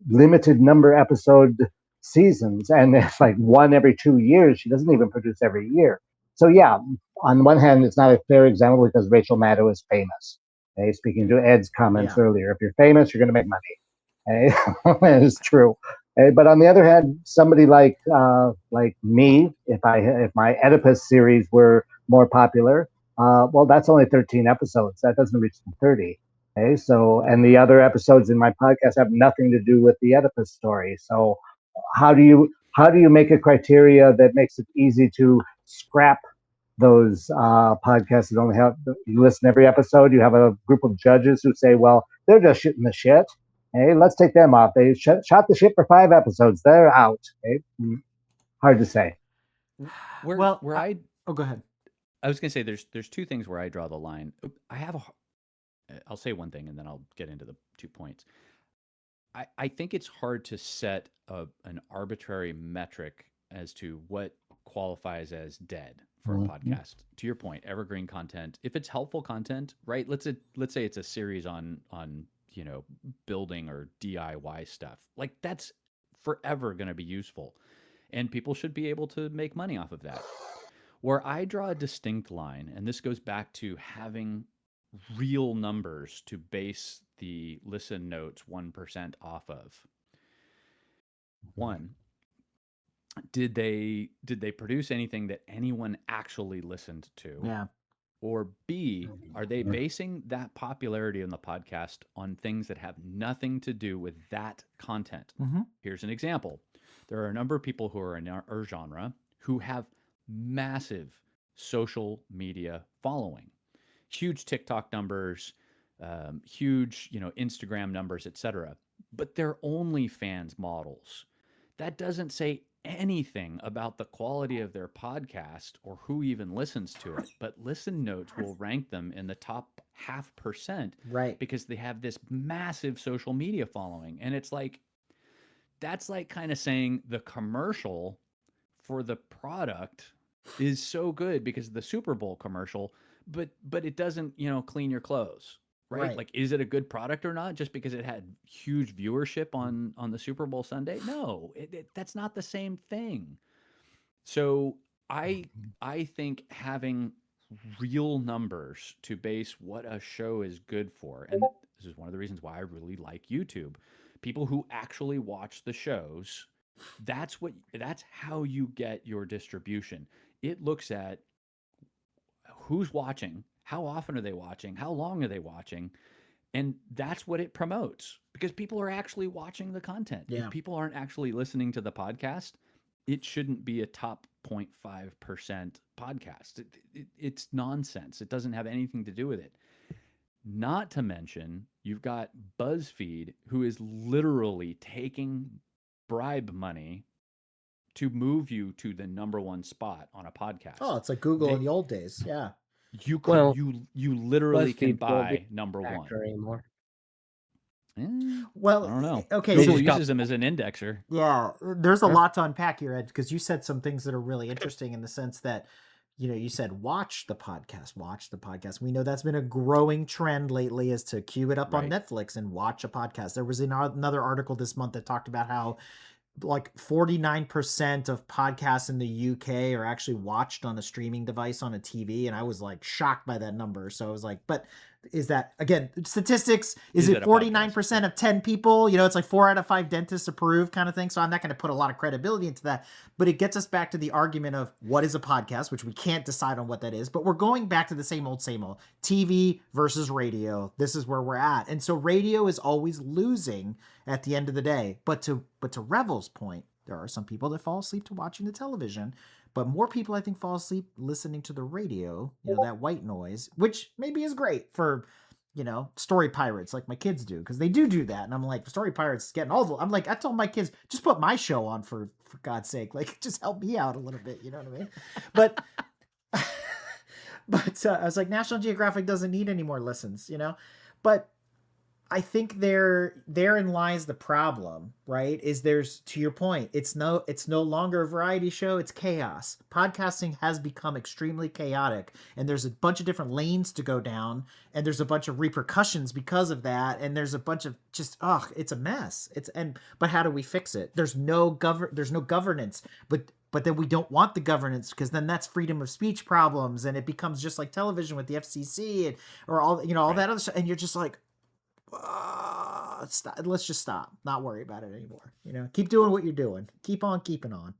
limited number episode seasons, and it's like one every 2 years. She doesn't even produce every year. So yeah, on one hand, it's not a fair example because Rachel Maddow is famous. Okay? Speaking to Ed's comments earlier, if you're famous, you're going to make money. Okay? It's true. But on the other hand, somebody like me, if my Oedipus series were more popular, well, that's only 13 episodes. That doesn't reach the 30. Okay, so and the other episodes in my podcast have nothing to do with the Oedipus story. So how do you make a criteria that makes it easy to scrap those podcasts that only have you listen every episode? You have a group of judges who say, well, they're just shitting the shit. Hey, let's take them off. They shot the shit for 5 episodes. They're out. Okay? Hard to say. Go ahead. I was going to say there's 2 things where I draw the line. I'll say one thing and then I'll get into the 2 points. I think it's hard to set an arbitrary metric as to what qualifies as dead for a podcast. To your point, evergreen content. If it's helpful content, right? Let's say it's a series on building or DIY stuff. Like, that's forever going to be useful, and people should be able to make money off of that. Where I draw a distinct line, and this goes back to having real numbers to base the listen notes 1% off of. One, did they produce anything that anyone actually listened to? Yeah. Or B, are they basing that popularity in the podcast on things that have nothing to do with that content? Here's an example. There are a number of people who are in our genre who have massive social media following, huge TikTok numbers, huge Instagram numbers, etc. But they're OnlyFans models. That doesn't say anything about the quality of their podcast or who even listens to it. But Listen Notes will rank them in the top 0.5%, right? Because they have this massive social media following, and it's like that's like kind of saying the commercial for the product is so good because of the Super Bowl commercial, but it doesn't clean your clothes. Right? Like, is it a good product or not just because it had huge viewership on the Super Bowl Sunday? No, that's not the same thing. So I think having real numbers to base what a show is good for, and this is one of the reasons why I really like YouTube. People who actually watch the shows, that's how you get your distribution. It looks at who's watching, how often are they watching, how long are they watching, and that's what it promotes, because people are actually watching the content. If people aren't actually listening to the podcast, it shouldn't be a top 0.5% podcast. It's nonsense. It doesn't have anything to do with it. Not to mention, you've got BuzzFeed, who is literally taking bribe money to move you to the #1 spot on a podcast. Oh, it's like Google in the old days. Yeah. You could Well, you literally can BuzzFeed won't be buy number a one. factor anymore. I Well, don't know. okay, They Google just got- uses them as an indexer. yeah, there's a Huh? lot to unpack here, Ed, because you said some things that are really interesting in the sense that, you said watch the podcast. We know that's been a growing trend lately, is to queue it up on Right. Netflix and watch a podcast. There was another article this month that talked about how like 49% of podcasts in the UK are actually watched on a streaming device on a TV, and I was like shocked by that number. So I was like, but is that, again, statistics, is it it a 49% of 10 people? It's like 4 out of 5 dentists approve kind of thing. So I'm not going to put a lot of credibility into that, but it gets us back to the argument of what is a podcast, which we can't decide on what that is, but we're going back to the same old TV versus radio. This is where we're at. And so radio is always losing at the end of the day. But to Revel's point, there are some people that fall asleep to watching the television, but more people, I think, fall asleep listening to the radio, that white noise, which maybe is great for, story pirates like my kids do, because they do that. And I'm like, story pirates is getting I'm like, I told my kids, just put my show on for God's sake, like, just help me out a little bit, you know what I mean? But but I was like, National Geographic doesn't need any more listens, but I think therein lies the problem, right? Is there's, to your point, it's no longer a variety show, it's chaos. Podcasting has become extremely chaotic, and there's a bunch of different lanes to go down, and there's a bunch of repercussions because of that, and there's a bunch of just it's a mess. But how do we fix it? There's no governance, but then we don't want the governance, because then that's freedom of speech problems, and it becomes just like television with the FCC or all Right. that other stuff, and you're just like, let's just stop, not worry about it anymore. Keep doing what you're doing, keep on keeping on,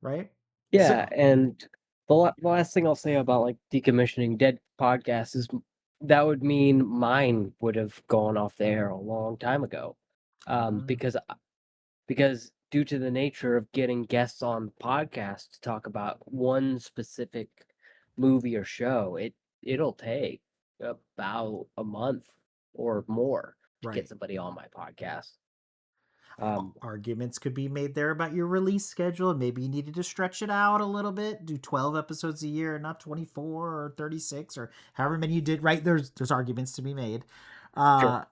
right? Yeah, and the last thing I'll say about like decommissioning dead podcasts is that would mean mine would have gone off the air a long time ago, because due to the nature of getting guests on podcasts to talk about one specific movie or show, it'll take about a month or more to Right. get somebody on my podcast. Arguments could be made there about your release schedule. Maybe you needed to stretch it out a little bit, do 12 episodes a year, not 24 or 36 or however many you did, right? There's arguments to be made. Sure.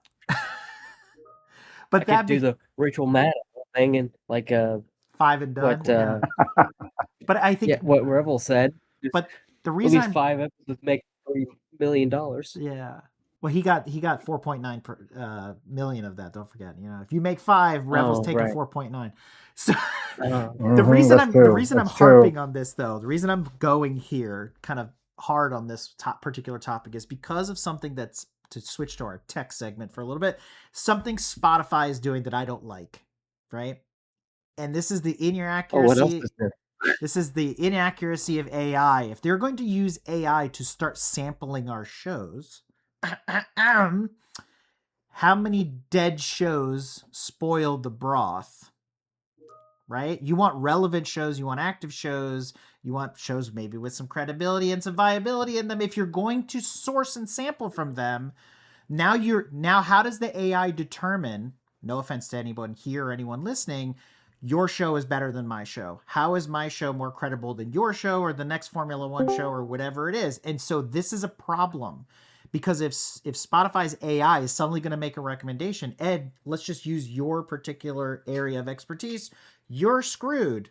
But I that could do the Rachel Maddow thing and like 5 and done. what But I think what Revel said. But the At reason least 5 episodes make $3 million. Yeah. Well, he got 4.9 million of that. Don't forget. If you make 5, Revel's taking right. 4.9. So Mhm, the reason that's I'm true. harping on this, though, the reason I'm going here kind of hard on this particular topic is because of something that's, to switch to our tech segment for a little bit, something Spotify is doing that I don't like, right? And this is the inaccuracy. what else is there? This is the inaccuracy of AI. If they're going to use AI to start sampling our shows, how many dead shows spoiled the broth? Right? You want relevant shows, you want active shows, you want shows maybe with some credibility and some viability in them. If you're going to source and sample from them, now how does the AI determine, no offense to anyone here or anyone listening, your show is better than my show? How is my show more credible than your show or the next Formula One show or whatever it is? And so this is a problem, because if Spotify's AI is suddenly going to make a recommendation, Ed, let's just use your particular area of expertise, you're screwed.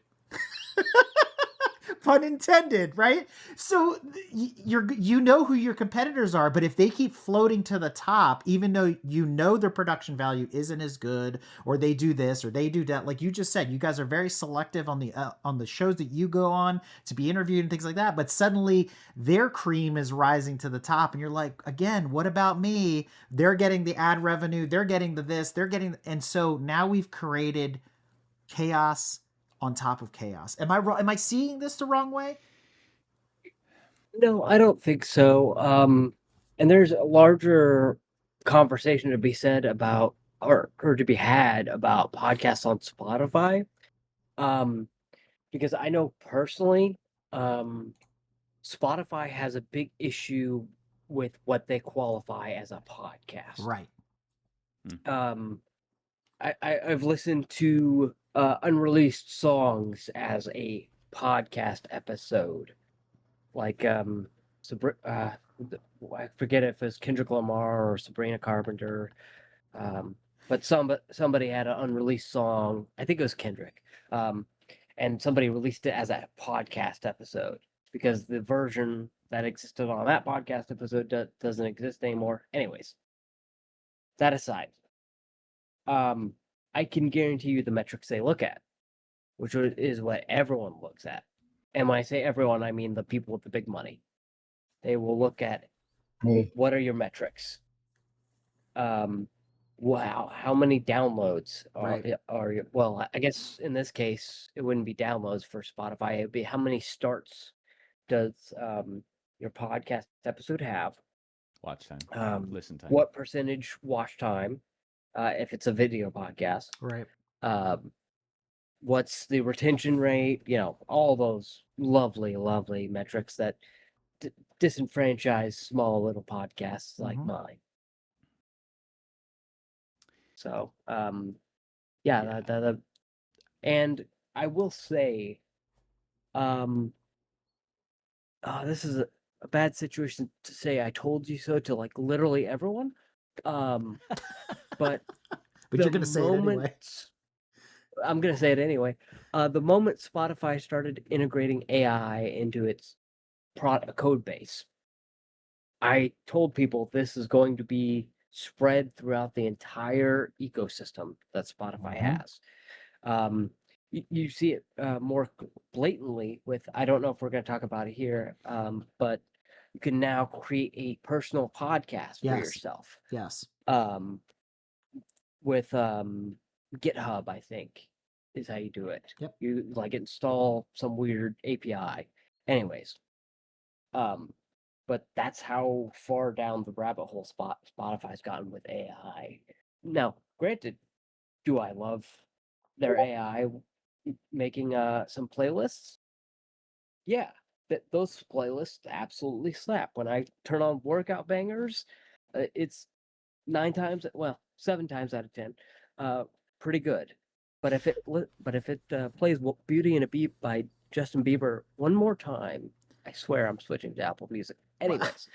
Pun intended, right? So you know who your competitors are, but if they keep floating to the top, even though their production value isn't as good, or they do this or they do that, like you just said, you guys are very selective on the shows that you go on to be interviewed and things like that. But suddenly their cream is rising to the top, and you're like, again, what about me? They're getting the ad revenue, they're getting the this, and so now we've created chaos on top of chaos. Am I wrong? Am I seeing this the wrong way? No, I don't think so. And there's a larger conversation to be said about, or to be had about podcasts on Spotify. Because I know personally, Spotify has a big issue with what they qualify as a podcast. Right. I've listened to unreleased songs as a podcast episode, like I forget if it was Kendrick Lamar or Sabrina Carpenter, but somebody had an unreleased song. I think it was Kendrick, and somebody released it as a podcast episode because the version that existed on that podcast episode doesn't exist anymore. Anyways, that aside, I can guarantee you the metrics they look at, which is what everyone looks at. And when I say everyone, I mean the people with the big money. They will look at Me. what are your metrics. Wow, how many downloads are you? Well, I guess in this case it wouldn't be downloads for Spotify. It would be how many starts does your podcast episode have? Watch time, listen time. What percentage watch time? If it's a video podcast, Right. What's the retention rate? All those lovely, lovely metrics that disenfranchise small little podcasts like mine. So, yeah. And I will say, this is a bad situation to say I told you so to like literally everyone. But you're gonna say it anyway. I'm gonna say it anyway. The moment Spotify started integrating AI into its code base, I told people this is going to be spread throughout the entire ecosystem that Spotify has. You see it more blatantly with, I don't know if we're going to talk about it here, but you can now create a personal podcast for yourself. Yes. With GitHub, I think, is how you do it. Yep. You like install some weird API. Anyways, but that's how far down the rabbit hole Spotify's gotten with AI. Now, granted, do I love their AI making some playlists? Yeah, those playlists absolutely slap. When I turn on workout bangers, it's 7 times out of 10, pretty good. But if it plays "Beauty and a Beat" by Justin Bieber one more time, I swear I'm switching to Apple Music. Anyways.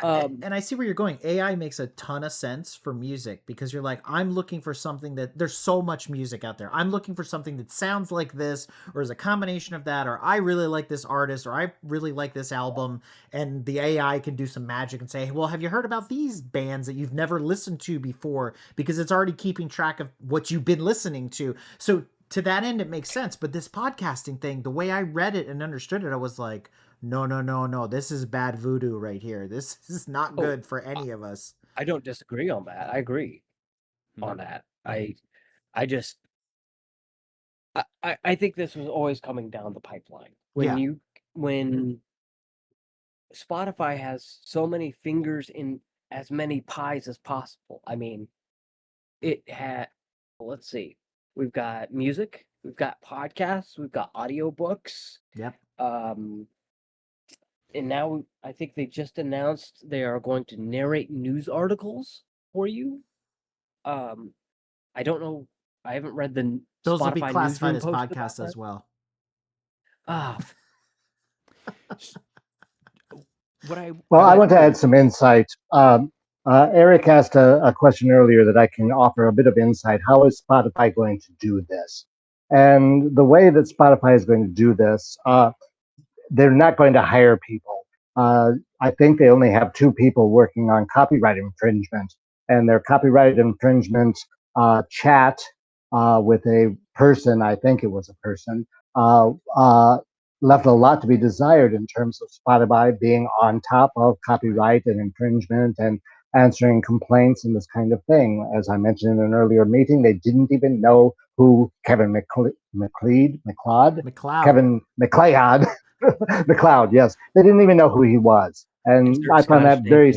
And I see where you're going. AI makes a ton of sense for music because you're like, I'm looking for something that there's so much music out there. I'm looking for something that sounds like this or is a combination of that, or I really like this artist or I really like this album. And the AI can do some magic and say, well, have you heard about these bands that you've never listened to before? Because it's already keeping track of what you've been listening to. So to that end, it makes sense. But this podcasting thing, the way I read it and understood it, I was like, no. This is bad voodoo right here. This is not good for any of us. I don't disagree on that. I agree on that. I think this was always coming down the pipeline. When Spotify has so many fingers in as many pies as possible. I mean, it had, let's see, we've got music, we've got podcasts, we've got audiobooks. Yep. And now I think they just announced they are going to narrate news articles for you. I don't know. I haven't read the those Spotify will be classified as newsroom podcasts as well. I want to add some insight. Eric asked a question earlier that I can offer a bit of insight. How is Spotify going to do this? And the way that Spotify is going to do this, they're not going to hire people. I think they only have 2 people working on copyright infringement, and their copyright infringement chat with a person, I think it was a person, left a lot to be desired in terms of Spotify being on top of copyright and infringement and answering complaints and this kind of thing. As I mentioned in an earlier meeting, they didn't even know who Kevin Kevin MacLeod, McLeod, yes. They didn't even know who he was. And I found that very,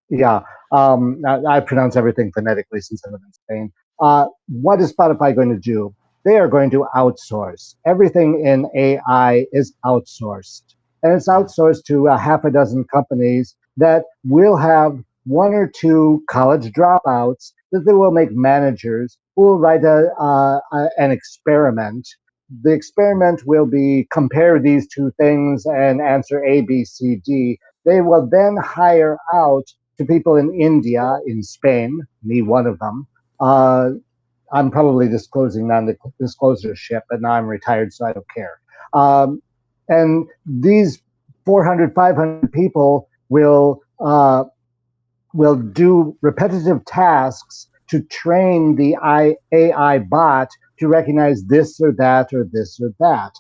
yeah. I pronounce everything phonetically since I live in Spain. What is Spotify going to do? They are going to outsource. Everything in AI is outsourced. And it's outsourced to a half a dozen companies that will have 1 or 2 college dropouts that they will make managers who will write an experiment the experiment will be compare these two things and answer A, B, C, D. They will then hire out to people in India, in Spain, me one of them. I'm probably disclosing non-disclosureship, but now I'm retired, so I don't care. And these 400, 500 people will do repetitive tasks to train the AI bot to recognize this or that or this or that.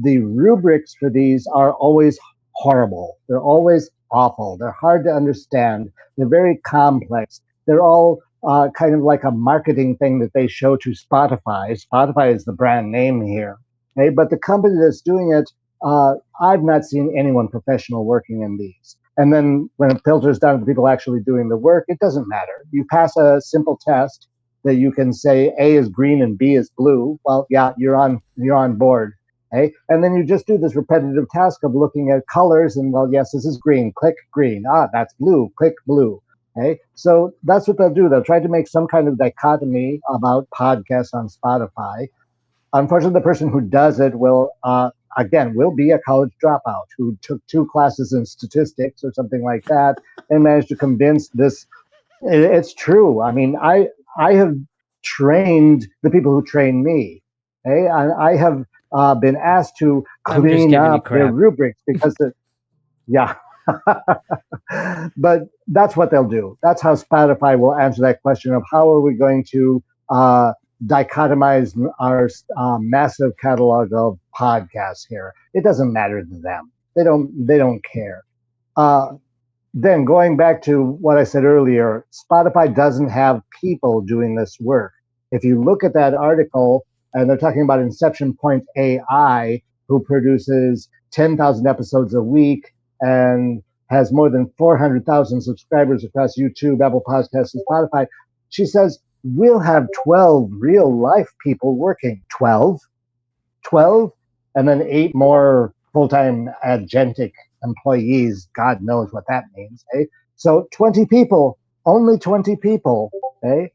The rubrics for these are always horrible. They're always awful. They're hard to understand. They're very complex. They're all kind of like a marketing thing that they show to Spotify. Spotify is the brand name here. Okay? But the company that's doing it, I've not seen anyone professional working in these. And then when it filters down to people actually doing the work, it doesn't matter. You pass a simple test that you can say A is green and B is blue. Well, yeah, you're on board. Okay? And then you just do this repetitive task of looking at colors and, well, yes, this is green, click green. Ah, that's blue, click blue. Okay? So that's what they'll do. They'll try to make some kind of dichotomy about podcasts on Spotify. Unfortunately, the person who does it will be a college dropout who took 2 classes in statistics or something like that and managed to convince this. It's true. I mean, I have trained the people who train me. Okay? I have been asked to I'm just clean giving you up their crap. rubrics because yeah. But that's what they'll do. That's how Spotify will answer that question of how are we going to uh, dichotomize our massive catalog of podcasts here. It doesn't matter to them. They don't care. Uh, then going back to what I said earlier, Spotify doesn't have people doing this work. If you look at that article, and they're talking about Inception Point AI, who produces 10,000 episodes a week and has more than 400,000 subscribers across YouTube, Apple Podcasts, and Spotify. She says, we'll have 12 real life people working. 12, and then 8 more full-time agentic employees. God knows what that means. Eh? So 20 people, only 20 people. Eh?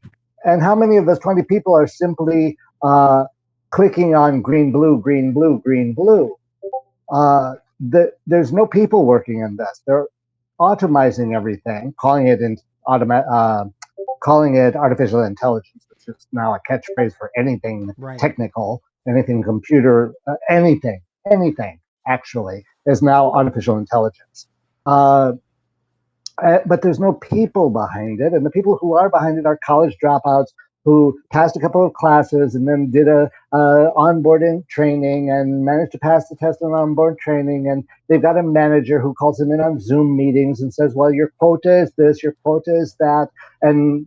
And how many of those 20 people are simply clicking on green, blue, green, blue, green, blue? There's no people working in this. They're automizing everything, calling it artificial intelligence, which is now a catchphrase for anything Right. technical, anything computer, anything actually is now artificial intelligence. Uh, but there's no people behind it, and the people who are behind it are college dropouts who passed a couple of classes and then did a onboarding training and managed to pass the test on onboard training, and they've got a manager who calls them in on Zoom meetings and says, well, your quota is this, your quota is that, and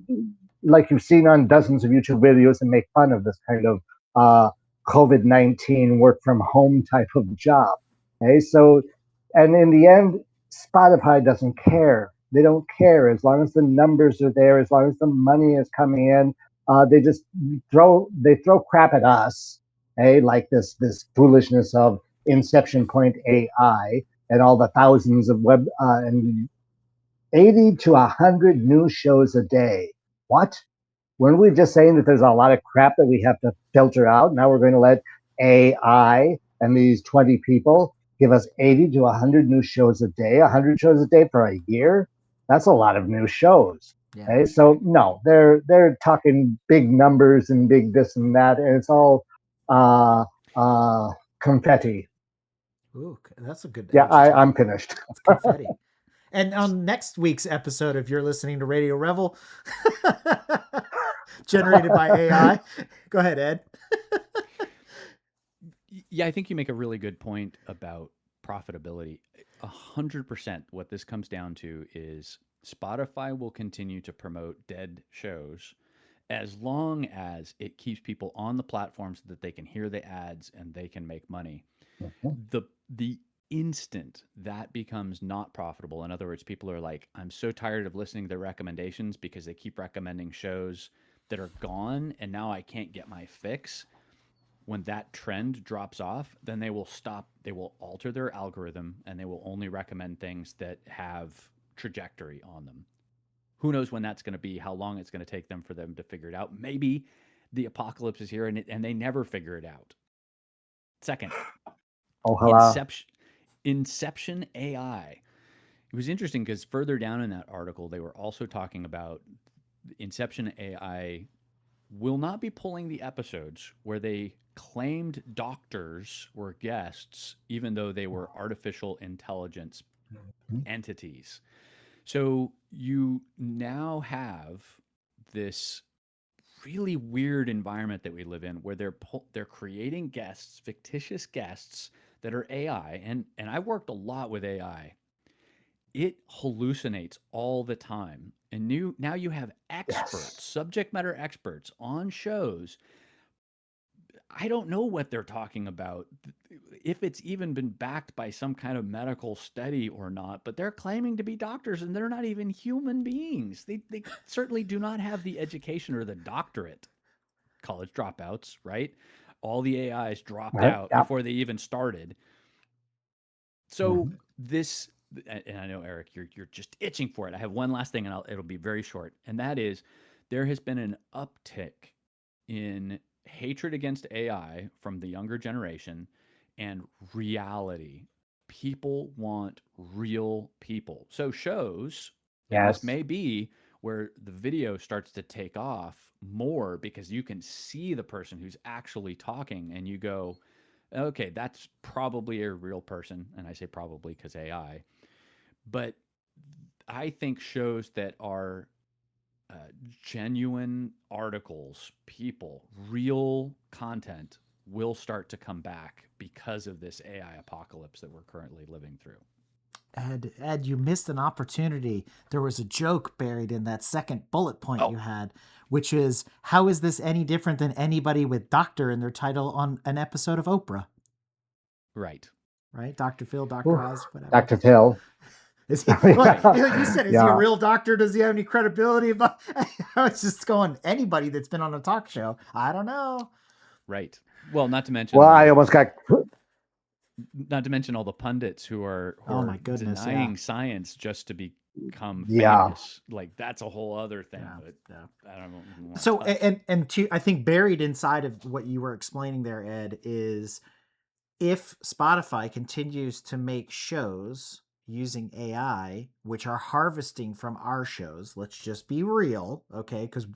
like you've seen on dozens of YouTube videos and make fun of this kind of uh, COVID-19 work from home type of job. Okay, so, and in the end, Spotify doesn't care. They don't care as long as the numbers are there, as long as the money is coming in. They just throw crap at us, like this foolishness of Inception Point AI and all the thousands of web and 80 to 100 new shows a day. What? Weren't we just saying that there's a lot of crap that we have to filter out? Now we're going to let AI and these 20 people give us 80 to 100 new shows a day, 100 shows a day for a year. That's a lot of new shows. Yeah. Okay? So no, they're talking big numbers and big this and that, and it's all uh, confetti. Ooh, that's a good Yeah, adjective. I'm finished. It's confetti. And on next week's episode, if you're listening to Radio Revel, generated by AI, go ahead, Ed. Yeah, I think you make a really good point about profitability. 100% what this comes down to is Spotify will continue to promote dead shows as long as it keeps people on the platform so that they can hear the ads and they can make money. The instant that becomes not profitable, in other words, people are like, I'm so tired of listening to their recommendations because they keep recommending shows that are gone and now I can't get my fix. When that trend drops off, then they will stop, they will alter their algorithm and they will only recommend things that have trajectory on them. Who knows when that's going to be, how long it's going to take them for them to figure it out. Maybe the apocalypse is here and they never figure it out. Second, Oh, hello. Inception AI. It was interesting because further down in that article, they were also talking about Inception AI will not be pulling the episodes where they claimed doctors were guests, even though they were artificial intelligence entities. So you now have this really weird environment that we live in where they're creating guests, fictitious guests that are AI, and I worked a lot with AI. It hallucinates all the time. And now you have experts, Yes. subject matter experts on shows. I don't know what they're talking about, if it's even been backed by some kind of medical study or not, but they're claiming to be doctors and they're not even human beings. They certainly do not have the education or the doctorate. College dropouts, right? All the AIs dropped Right? out Yeah. before they even started. So Mhm. this, and I know Eric, you're just itching for it. I have one last thing, and it'll be very short, and that is there has been an uptick in hatred against AI from the younger generation and reality. People want real people. So shows, and this Yes. may be where the video starts to take off more because you can see the person who's actually talking and you go, okay, that's probably a real person. And I say probably because AI. But I think shows that are uh, genuine articles, people, real content will start to come back because of this AI apocalypse that we're currently living through. Ed, you missed an opportunity. There was a joke buried in that second bullet point you had, which is, how is this any different than anybody with doctor in their title on an episode of Oprah? Right. Right? Dr. Phil, Dr. Oof. Oz, whatever. Dr. Phil. Is he, well, Yeah. you said, is he a Yeah. real doctor? Does he have any credibility? About, I was just going, anybody that's been on a talk show. I don't know. Right. Well, not to mention Well, all I the almost got. pundits who are Oh my goodness, denying yeah. science just to become Yeah. famous. Like that's a whole other thing. Yeah, But yeah. I don't want to So, touch. and to, I think buried inside of what you were explaining there, Ed, is if Spotify continues to make shows using AI, which are harvesting from our shows, let's just be real, okay? Because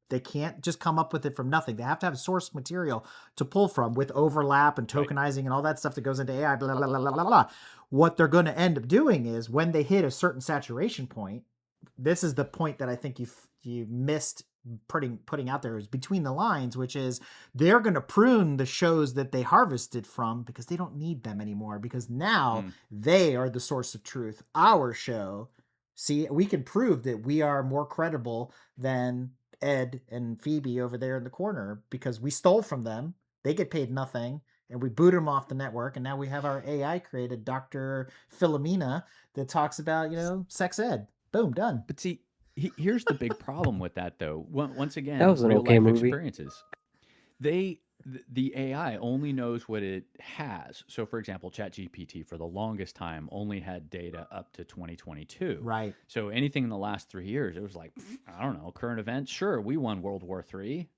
they can't just come up with it from nothing. They have to have source material to pull from with overlap and tokenizing and all that stuff that goes into AI, blah, blah, blah, blah, blah, blah. What they're going to end up doing is when they hit a certain saturation point, this is the point that I think you missed putting out there, is between the lines, which is they're going to prune the shows that they harvested from because they don't need them anymore, because now they are the source of truth. Our show, see, we can prove that we are more credible than Ed and Phoebe over there in the corner because we stole from them. They get paid nothing and we boot them off the network, and now we have our AI created Dr. Philomena that talks about, sex ed. Boom, done. But see, here's the big problem with that, though. Once That again, was an real okay life movie. experiences. The AI only knows what it has. So, for example, ChatGPT for the longest time only had data up to 2022. Right. So anything in the last 3 years, it was like, I don't know, current events. Sure, we won World War III.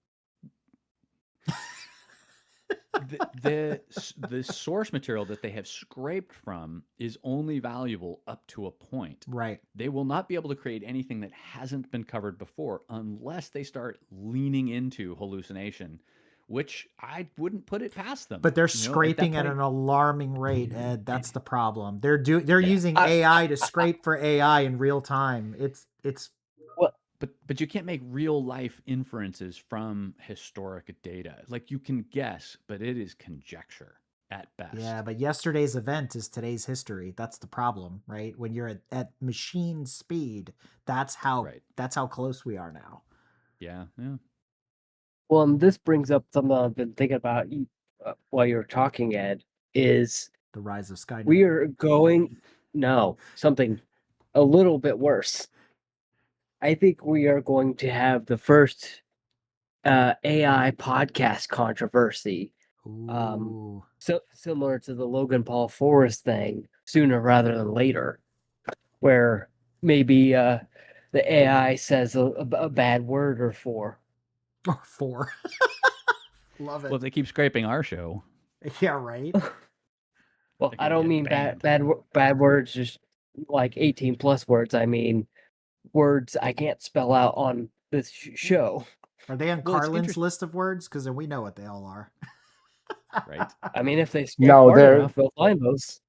The source material that they have scraped from is only valuable up to a point. Right. They will not be able to create anything that hasn't been covered before unless they start leaning into hallucination, which I wouldn't put it past them. But they're At that scraping at point, an alarming rate, Ed. That's the problem. They're yeah. using AI to scrape for AI in real time. It's Well, But you can't make real life inferences from historic data. Like you can guess, but it is conjecture at best. yeah, but yesterday's event is today's history. That's the problem, right? When you're at machine speed, that's how close we are now. Yeah. well, and this brings up something I've been thinking about while you were talking, Ed, is The rise of Skynet. we are going, no, something a little bit worse. I think we are going to have the first AI podcast controversy. Ooh. So similar to the Logan Paul Forrest thing, sooner rather than later, where maybe the AI says a bad word or four. Or 4. Love it. Well, if they keep scraping our show, Yeah, right. Well, They're I gonna don't get mean banned. bad words, just like 18 plus words. I mean words I can't spell out on this show. Are they on Well, it's Carlin's interesting, list of words? Because then we know what they all are. right? I mean, if they scrape No, hard enough, they'll find those.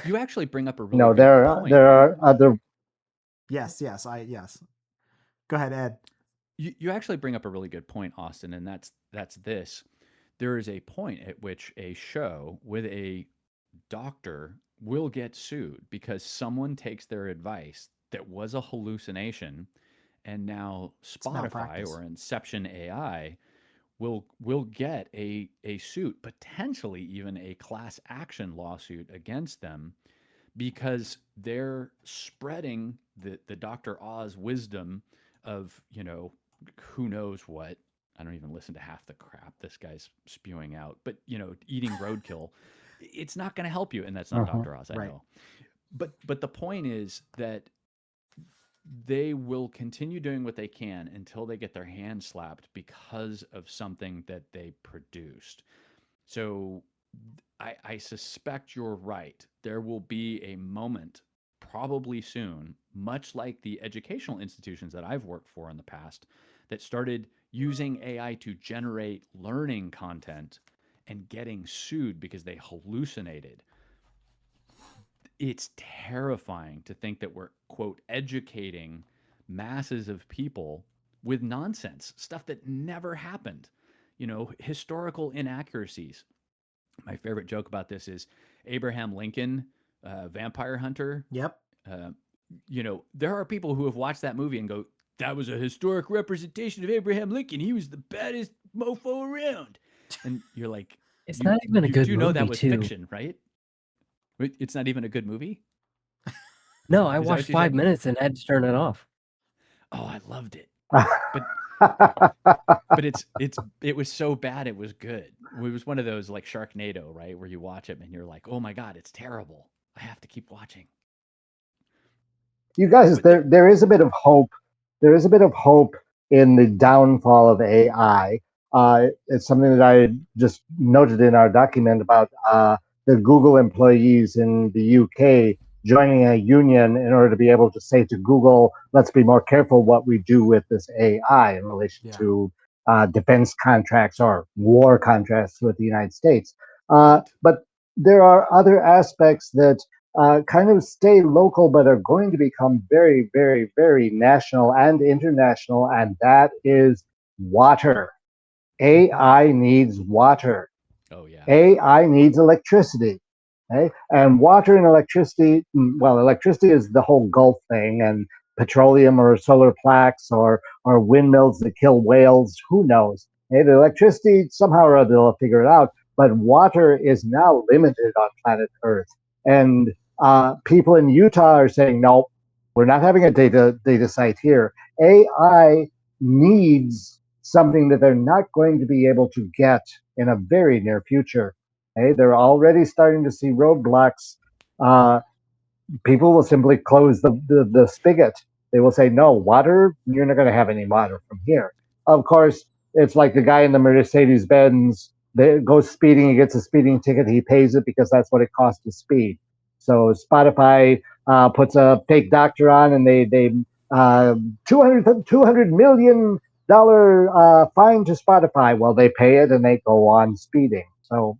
You actually bring up a really no, good point. there are other. Yes, yes. Go ahead, Ed. You actually bring up a really good point, Austin, and that's this. There is a point at which a show with a doctor will get sued because someone takes their advice that was a hallucination, and now It's Spotify malpractice. or Inception AI will get a suit, potentially even a class action lawsuit against them because they're spreading the Dr. Oz wisdom of, who knows what. I don't even listen to half the crap this guy's spewing out, but eating roadkill, it's not going to help you. And that's not Mhm. Dr. Oz, I Right. know. But the point is that they will continue doing what they can until they get their hand slapped because of something that they produced. So I suspect you're right. There will be a moment, probably soon, much like the educational institutions that I've worked for in the past, that started using AI to generate learning content and getting sued because they hallucinated. It's terrifying to think that we're, quote, educating masses of people with nonsense, stuff that never happened, historical inaccuracies. My favorite joke about this is Abraham Lincoln, Vampire Hunter. Yep. Uh, there are people who have watched that movie and go, "That was a historic representation of Abraham Lincoln. He was the baddest mofo around." And you're like, It's you not even a you good do know that movie, was too. fiction, right? It's not even a good movie. No, I Is that watched what you five said? minutes and had to turn it off. Oh, I loved it. But it was so bad it was good. It was one of those like Sharknado, right, where you watch it and you're like, "Oh my god, it's terrible. I have to keep watching." You guys, But there is a bit of hope. There is a bit of hope in the downfall of AI. It's something that I just noted in our document about the Google employees in the UK joining a union in order to be able to say to Google, let's be more careful what we do with this AI in relation Yeah. to defense contracts or war contracts with the United States. right. But there are other aspects that kind of stay local, but are going to become very, very, very national and international, and that is water. Mm-hmm. AI needs water. Oh yeah. AI needs electricity. Okay? And water and electricity, well, electricity is the whole Gulf thing, and petroleum or solar plaques or windmills that kill whales, who knows? Okay? The electricity, somehow or other, they'll figure it out. But water is now limited on planet Earth. And people in Utah are saying, no, we're not having a data site here. AI needs something that they're not going to be able to get in a very near future. Hey, they're already starting to see roadblocks. Uh, People will simply close the spigot. They will say, no, water, you're not going to have any water from here. Of course, it's like the guy in the Mercedes Benz that goes speeding, he gets a speeding ticket, he pays it because that's what it costs to speed. So Spotify puts a fake doctor on and they uh, 200 million dollar fine to Spotify. Well, they pay it and they go on speeding. So,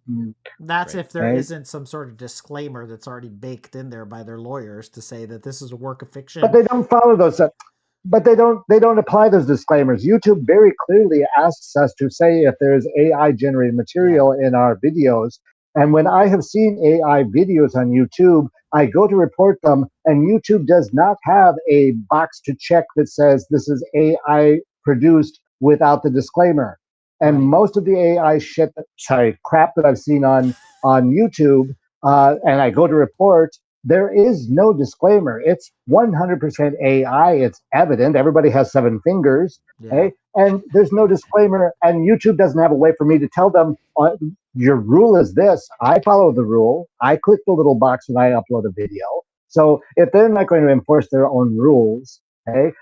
That's Right. if there eh, isn't some sort of disclaimer that's already baked in there by their lawyers to say that this is a work of but fiction. they don't follow those. But they don't apply those disclaimers. YouTube very clearly asks us to say if there's AI generated Yeah. material in our videos. And when I have seen AI videos on YouTube, I go to report them, and YouTube does not have a box to check that says this is AI produced without the disclaimer. And Right. most of the AI shit, crap that I've seen on YouTube, and I go to report, there is no disclaimer. It's 100% AI. It's evident. Everybody has seven fingers. Yeah. Okay? And there's no disclaimer. And YouTube doesn't have a way for me to tell them, your rule is this. I follow the rule. I click the little box when I upload a video. So if they're not going to enforce their own rules, okay,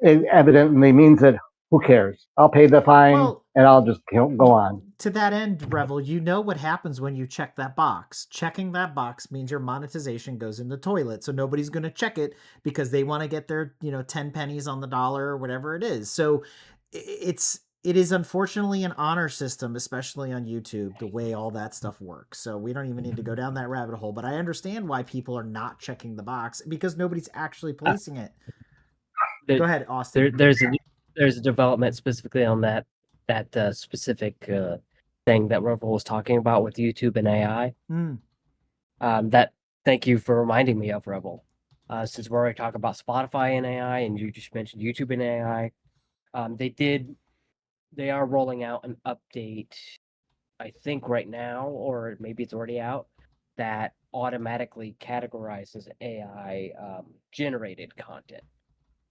it evidently means that who cares? I'll pay the fine. Well, and I'll just go on. To that end, Revel, you know what happens when you check that box. Checking that box means your monetization goes in the toilet. So nobody's going to check it because they want to get their, 10 pennies on the dollar or whatever it is. So it is unfortunately an honor system, especially on YouTube, the way all that stuff works. So we don't even need to go down that rabbit hole, but I understand why people are not checking the box because nobody's actually policing it. Go ahead, Austin. There's a development specifically on that specific thing that Revel was talking about with YouTube and AI. That thank you for reminding me of, Revel. Since we're already talking about Spotify and AI, and you just mentioned YouTube and AI, they are rolling out an update, I think right now, or maybe it's already out, that automatically categorizes AI generated content.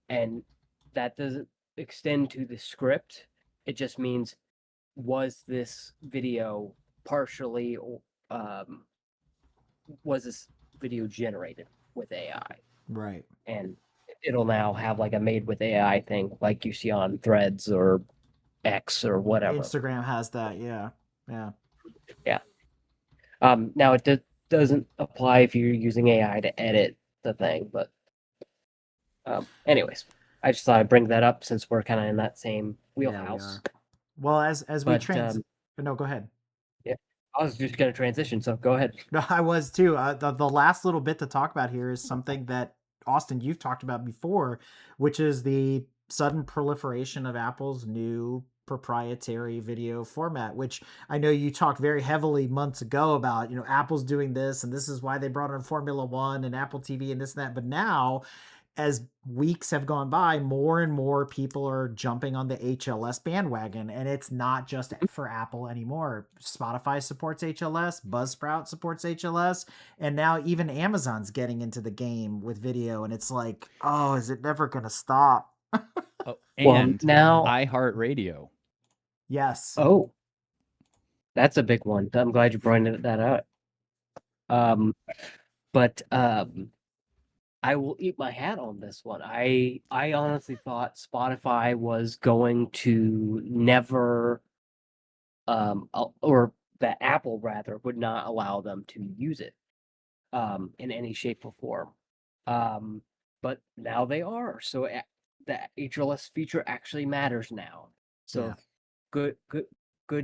And that doesn't extend to the script. It just means, was this video partially, was this video generated with AI? Right. And it'll now have like a made with AI thing, like you see on Threads or X or whatever. Instagram has that, yeah. Now it doesn't apply if you're using AI to edit the thing, but anyways, I just thought I'd bring that up since we're kind of in that same wheelhouse. Yeah, we are. Well, as we no, go ahead. Yeah, I was just going to transition, so go ahead. No, I was too. The last little bit to talk about here is something that Austin, you've talked about before, which is the sudden proliferation of Apple's new proprietary video format, which I know you talked very heavily months ago about, Apple's doing this and this is why they brought on Formula One and Apple TV and this and that. But now, as weeks have gone by, more and more people are jumping on the HLS bandwagon, and it's not just for Apple anymore. Spotify supports HLS, Buzzsprout supports HLS, and now even Amazon's getting into the game with video, and it's like, oh, is it never going to stop? And now iHeartRadio. Yes. Oh, that's a big one. I'm glad you pointed that out. But I will eat my hat on this one. I honestly thought Spotify was going to never, or that Apple rather would not allow them to use it, in any shape or form. But now they are. So the HLS feature actually matters now. So good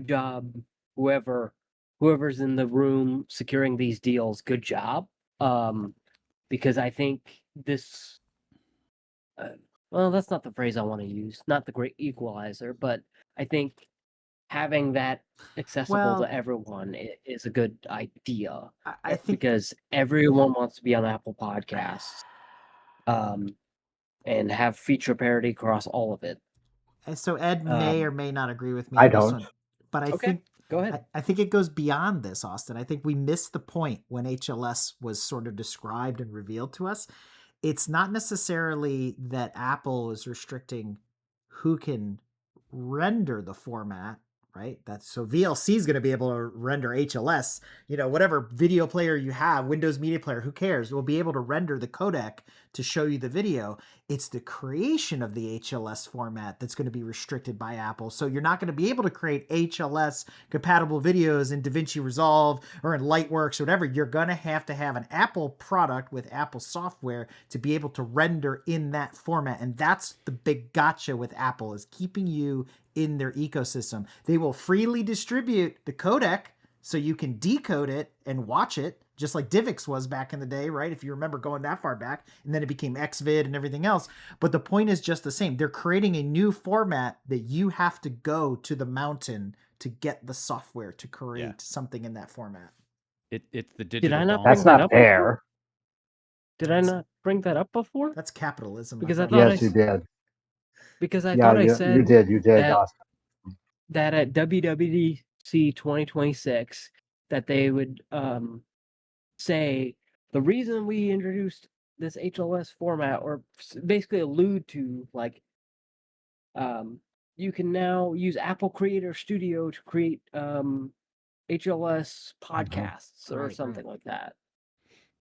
job, whoever's in the room securing these deals. Good job. Because I think this, well, that's not the phrase I want to use, not the great equalizer, but I think having that accessible to everyone is a good idea. I think because everyone wants to be on Apple Podcasts, and have feature parity across all of it. So Ed may or may not agree with me. I on this don't. one, but I Okay, think go ahead. I think it goes beyond this, Austin. I think we missed the point when HLS was sort of described and revealed to us. It's not necessarily that Apple is restricting who can render the format, right? So VLC is going to be able to render HLS, whatever video player you have, Windows Media Player, who cares? We'll be able to render the codec to show you the video. It's the creation of the HLS format that's going to be restricted by Apple. So you're not going to be able to create HLS compatible videos in DaVinci Resolve or in Lightworks or whatever. You're going to have an Apple product with Apple software to be able to render in that format. And that's the big gotcha with Apple, is keeping you in their ecosystem. They will freely distribute the codec so you can decode it and watch it, just like DivX was back in the day, right? If you remember going that far back, and then it became XVID and everything else. But the point is just the same. They're creating a new format that you have to go to the mountain to get the software to create something in that format. It's the digital. Did I not? That's not fair. Did I not bring that up before? That's capitalism. Because I thought yes, you did. Because I thought I said you did, that at WWDC 2026 that they would say the reason we introduced this HLS format, or basically allude to, like, you can now use Apple Creator Studio to create HLS podcasts or something like that.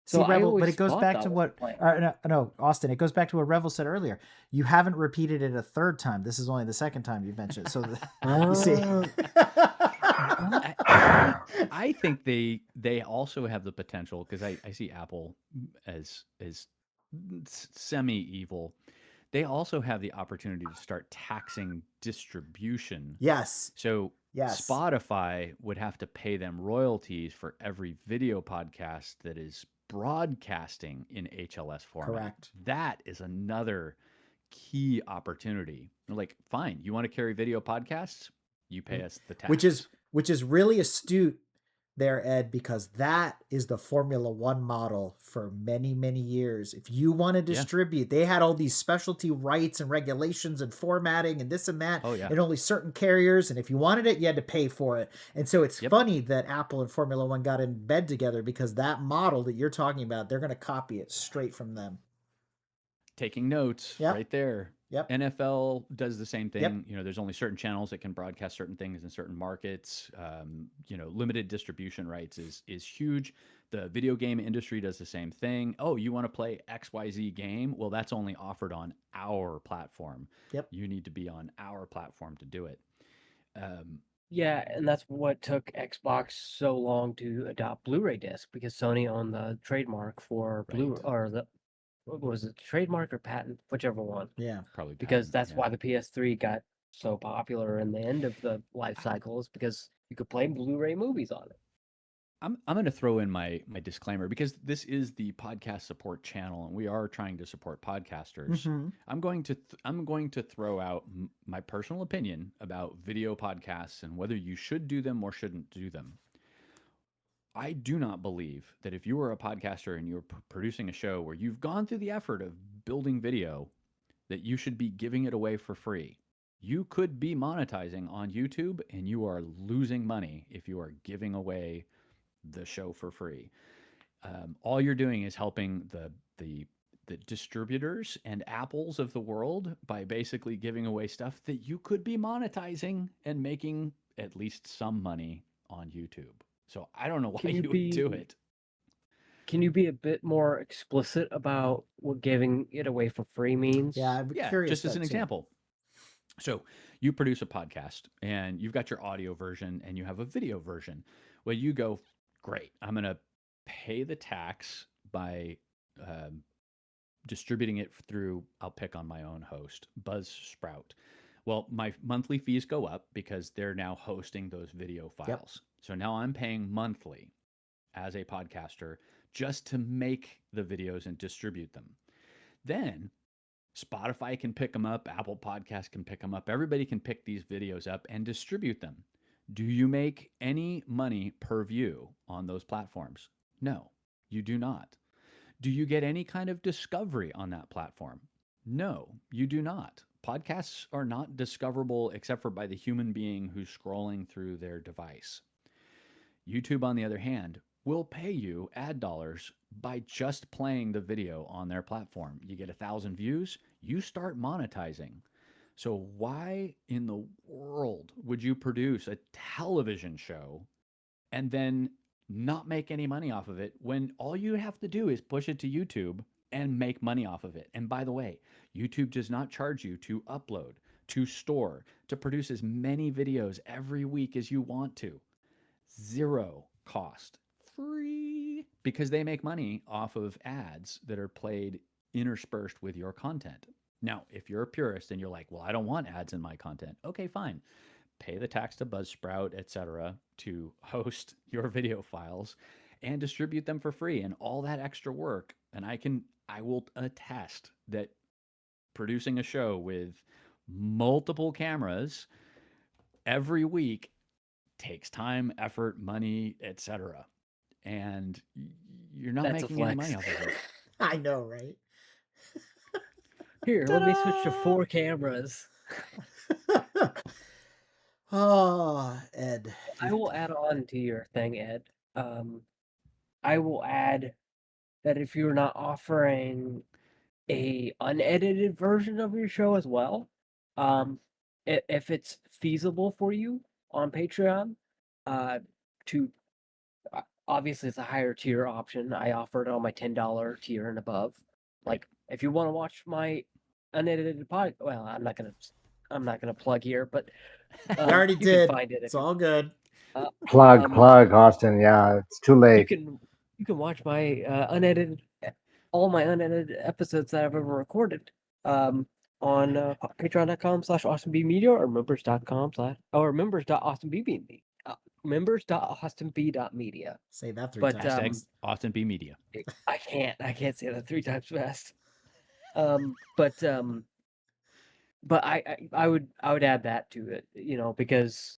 See, So I Rebel, but always it goes thought back that to was what, the plan. no, Austin, it goes back to what Revel said earlier. You haven't repeated it a third time. This is only the second time you've mentioned it. So you see. I think they also have the potential, because I see Apple as semi evil. They also have the opportunity to start taxing distribution. Yes. So Yes. Spotify would have to pay them royalties for every video podcast that is broadcasting in HLS format. Correct. That is another key opportunity. They're like, fine, you want to carry video podcasts? You pay us the tax. Which is really astute there, Ed, because that is the Formula One model for many, many years. If you want to distribute, they had all these specialty rights and regulations and formatting and this and that, and only certain carriers. And if you wanted it, you had to pay for it. And so it's funny that Apple and Formula One got in bed together, because that model that you're talking about, they're going to copy it straight from them. Taking notes right there. Yep. NFL does the same thing. You know, there's only certain channels that can broadcast certain things in certain markets. You know, limited distribution rights is huge. The video game industry does the same thing. Oh, you want to play XYZ game? Well, that's only offered on our platform. Yep. You need to be on our platform to do it. Yeah, and that's what took Xbox so long to adopt Blu-ray disc, because Sony owned the trademark for what was it, trademark or patent, whichever one. Yeah, probably because patent, that's why the PS3 got so popular in the end of the life cycle, is because you could play Blu-ray movies on it. I'm going to throw in my disclaimer, because this is the podcast support channel and we are trying to support podcasters. Mm-hmm. I'm going to throw out my personal opinion about video podcasts and whether you should do them or shouldn't do them. I do not believe that if you are a podcaster and you're producing a show where you've gone through the effort of building video, that you should be giving it away for free. You could be monetizing on YouTube and you are losing money if you are giving away the show for free. All you're doing is helping the distributors and Apples of the world by basically giving away stuff that you could be monetizing and making at least some money on YouTube. So I don't know why you would do it. Can you be a bit more explicit about what giving it away for free means? Yeah, I'm curious. Just as an example. So you produce a podcast and you've got your audio version and you have a video version. Well, you go, great, I'm going to pay the tax by distributing it through, I'll pick on my own host, Buzzsprout. Well, my monthly fees go up because they're now hosting those video files. So now I'm paying monthly as a podcaster just to make the videos and distribute them. Then Spotify can pick them up, Apple Podcasts can pick them up. Everybody can pick these videos up and distribute them. Do you make any money per view on those platforms? No, you do not. Do you get any kind of discovery on that platform? No, you do not. Podcasts are not discoverable except for by the human being who's scrolling through their device. YouTube, on the other hand, will pay you ad dollars by just playing the video on their platform. You get 1,000 views, you start monetizing. So why in the world would you produce a television show and then not make any money off of it when all you have to do is push it to YouTube and make money off of it? And by the way, YouTube does not charge you to upload, to store, to produce as many videos every week as you want to. Zero cost. Free. Because they make money off of ads that are played interspersed with your content. Now, if you're a purist and you're like, well, I don't want ads in my content. Okay, fine. Pay the tax to Buzzsprout, etc., to host your video files and distribute them for free, and all that extra work. And I will attest that producing a show with multiple cameras every week takes time, effort, money, etc. And you're not making any money off of it. I know, right? Here, let me switch to 4 cameras. Oh, Ed. I will add on to your thing, Ed. I will add that if you're not offering a unedited version of your show as well, if it's feasible for you on Patreon, to obviously it's a higher tier option. I offer it on my $10 tier and above. Like if you want to watch my unedited well, I'm not gonna plug here, but You already you can did. find it It's if you all good. Plug, um Austin. Yeah, it's too late. you can watch my unedited all my unedited episodes that I've ever recorded on patreon.com/austinbmedia or members.austinb.media. Members.austinb.media. Say that 3 But times Hashtag fast. Austin B Media. I can't say that 3 times fast. But I would add that to it, because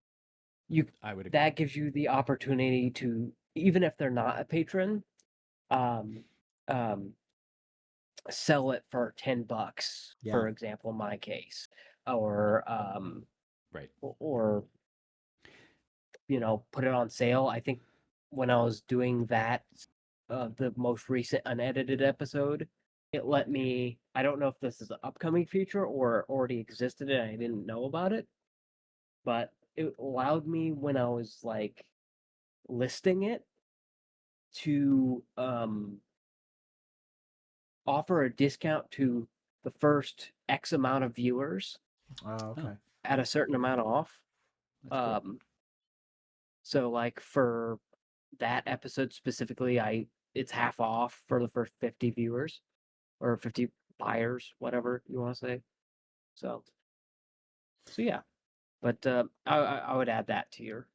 you I would agree. that gives you the opportunity to, even if they're not a patron, um um sell it for $10, Yeah. for example, in my case, or Right. or put it on sale. I think when I was doing that, the most recent unedited episode, it let me. I don't know if this is an upcoming feature or already existed and I didn't know about it, but it allowed me when I was like listing it to offer a discount to the first X amount of viewers Oh, okay. at a certain amount off. That's cool. So like for that episode specifically, it's half off for the first 50 viewers or 50 buyers, whatever you want to say. So yeah, but I would add that to your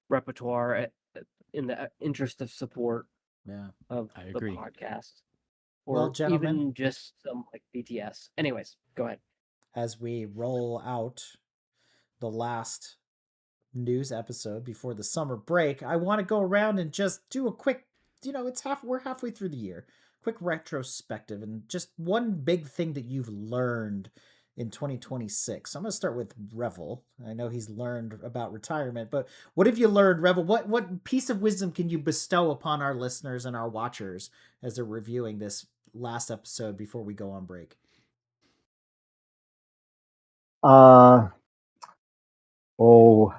repertoire in the interest of support Yeah. of I the agree. podcast, Well, or gentlemen, even just some like BTS. Anyways, go ahead. as we roll out the last news episode before the summer break, I want to go around and just do a quick, we're halfway through the year. Quick retrospective and just one big thing that you've learned in 2026. I'm going to start with Revel. I know he's learned about retirement, but what have you learned, Revel? What piece of wisdom can you bestow upon our listeners and our watchers as they're reviewing this last episode before we go on break? Uh, oh,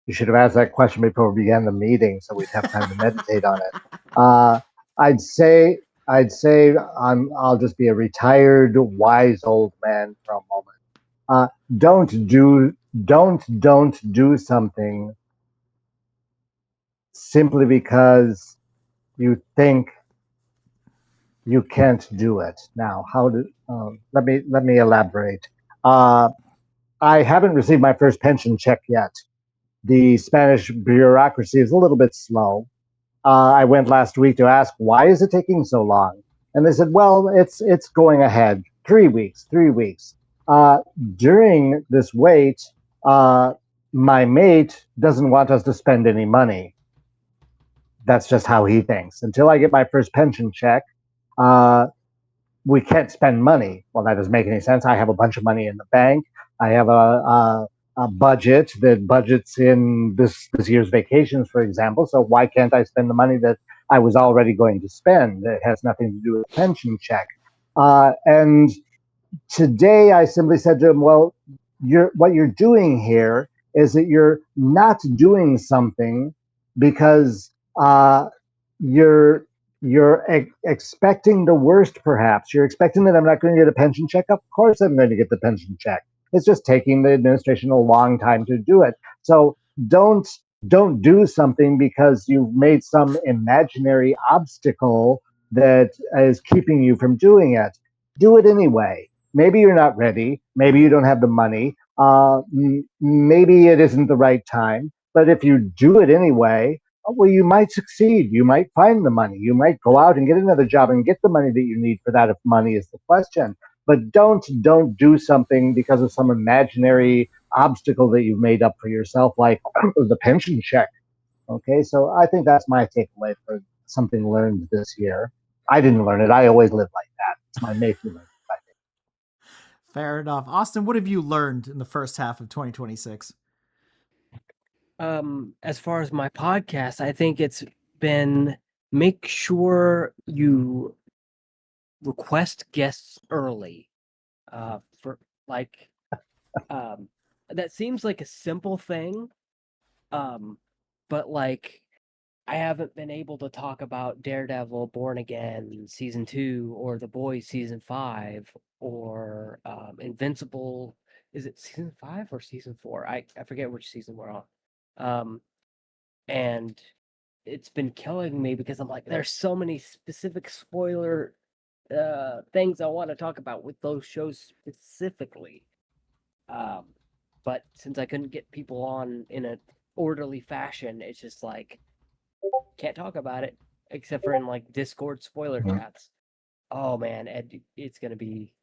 you should have asked that question before we began the meeting, so we'd have time to meditate on it. Uh, I'd say, I'll just be a retired, wise old man for a moment. Uh, don't do, don't do something simply because you think you can't do it. Now, let me elaborate. Uh, I haven't received my first pension check yet. The Spanish bureaucracy is a little bit slow. I went last week to ask why is it taking so long, and they said, "Well, it's going ahead. 3 weeks, 3 weeks." Uh, During this wait, uh, my mate doesn't want us to spend any money. That's just how he thinks. Until I get my first pension check, uh, we can't spend money. Well, that doesn't make any sense. I have a bunch of money in the bank. I have a budget that budgets in this year's vacations, for example. So why can't I spend the money that I was already going to spend? It has nothing to do with pension check. And today I simply said to him, well, what you're doing here is that you're not doing something because you're expecting the worst. Perhaps you're expecting that I'm not going to get a pension check. Of course I'm going to get the pension check. It's just taking the administration a long time to do it. So don't don't do something because you've made some imaginary obstacle that is keeping you from doing it. Do it anyway. Maybe you're not ready. Maybe you don't have the money. Maybe it isn't the right time. But if you do it anyway, well, you might succeed. You might find the money. You might go out and get another job and get the money that you need for that if money is the question. But don't do something because of some imaginary obstacle that you've made up for yourself, like the pension check. Okay, so I think that's my takeaway for something learned this year. I didn't learn it. I always lived like that. It's my mate who learned it, I think. Fair enough. Austin, what have you learned in the first half of 2026? As far as my podcast, I think it's been make sure you request guests early. For like, um, that seems like a simple thing, but like, I haven't been able to talk about Daredevil Born Again season 2 or The Boys season 5 or Invincible. Is it season 5 or season 4? I forget which season we're on. Um, and it's been killing me because I'm like, there's so many specific spoiler things I want to talk about with those shows specifically. Um, but since I couldn't get people on in an orderly fashion, it's just like can't talk about it except for in like Discord spoiler Mhm. chats. Oh man, Ed, it's gonna be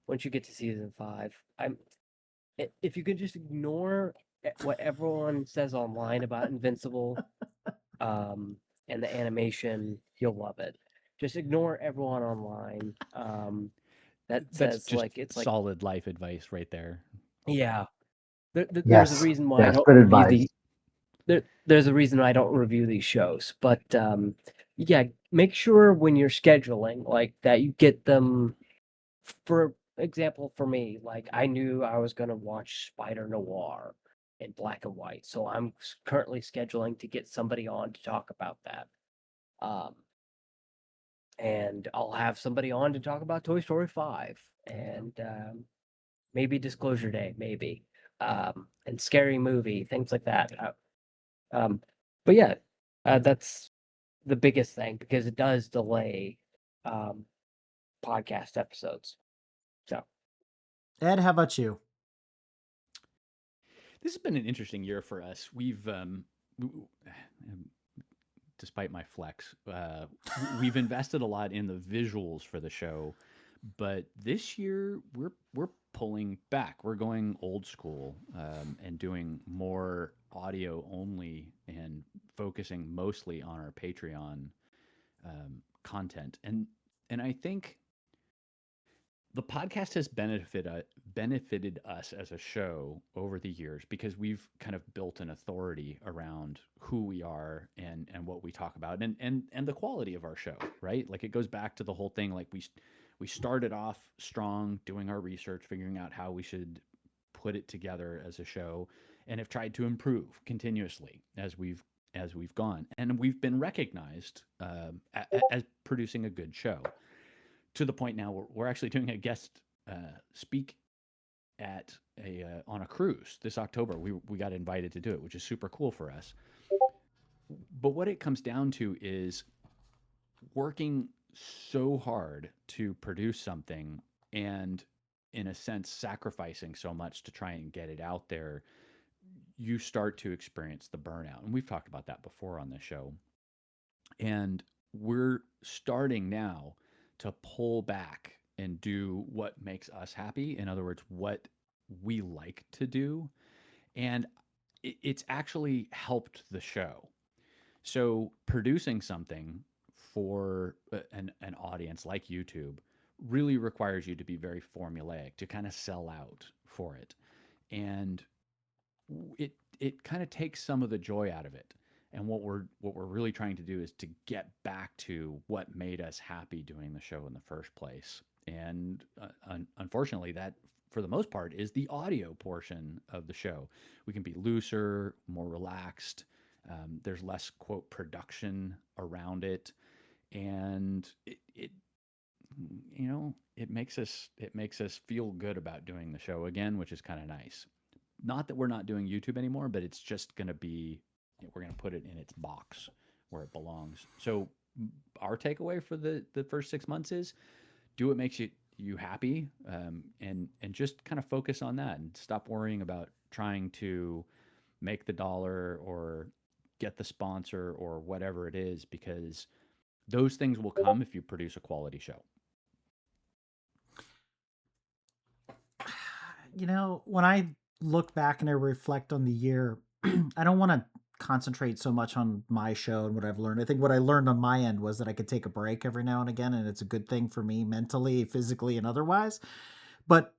once you get to season 5. If you could just ignore what everyone says online about Invincible, um, and the animation, you'll love it. Just ignore everyone online. That That's says just like it's like solid life advice right there. yeah. There's a Yes, reason why I yes, don't good review advice. there's a reason I don't review these shows. But yeah, make sure when you're scheduling like that you get them. For example, for me, like I knew I was gonna watch Spider Noir in black and white, so I'm currently scheduling to get somebody on to talk about that. Um, and I'll have somebody on to talk about Toy Story 5 and maybe Disclosure Day, maybe, and Scary Movie, things like that. Um, but yeah, that's the biggest thing because it does delay um, podcast episodes. So Ed, how about you? This has been an interesting year for us. Despite my flex, we've invested a lot in the visuals for the show, but this year we're pulling back. We're going old school and doing more audio only and focusing mostly on our Patreon content. And I think the podcast has benefited us as a show over the years because we've kind of built an authority around who we are and what we talk about and the quality of our show, right? Like it goes back to the whole thing. Like we started off strong, doing our research, figuring out how we should put it together as a show, and have tried to improve continuously as we've gone, and we've been recognized as producing a good show to the point now we're actually doing a guest speak at a on a cruise this October. We got invited to do it, which is super cool for us. But what it comes down to is working so hard to produce something and in a sense sacrificing so much to try and get it out there, you start to experience the burnout. And we've talked about that before on this show. And we're starting now to pull back and do what makes us happy. In other words, what we like to do. And it's actually helped the show. So producing something for an audience like YouTube really requires you to be very formulaic, to kind of sell out for it. And it kind of takes some of the joy out of it. And what we're really trying to do is to get back to what made us happy doing the show in the first place. And unfortunately, that for the most part is the audio portion of the show. We can be looser, more relaxed. There's less quote production around it, and it it makes us feel good about doing the show again, which is kind of nice. Not that we're not doing YouTube anymore, but it's just going to be, we're going to put it in its box where it belongs. So our takeaway for the first 6 months is do what makes you happy, and just kind of focus on that and stop worrying about trying to make the dollar or get the sponsor or whatever it is, because those things will come if you produce a quality show. When I look back and I reflect on the year, I don't want to concentrate so much on my show and what I've learned. I think what I learned on my end was that I could take a break every now and again, and it's a good thing for me mentally, physically, and otherwise. But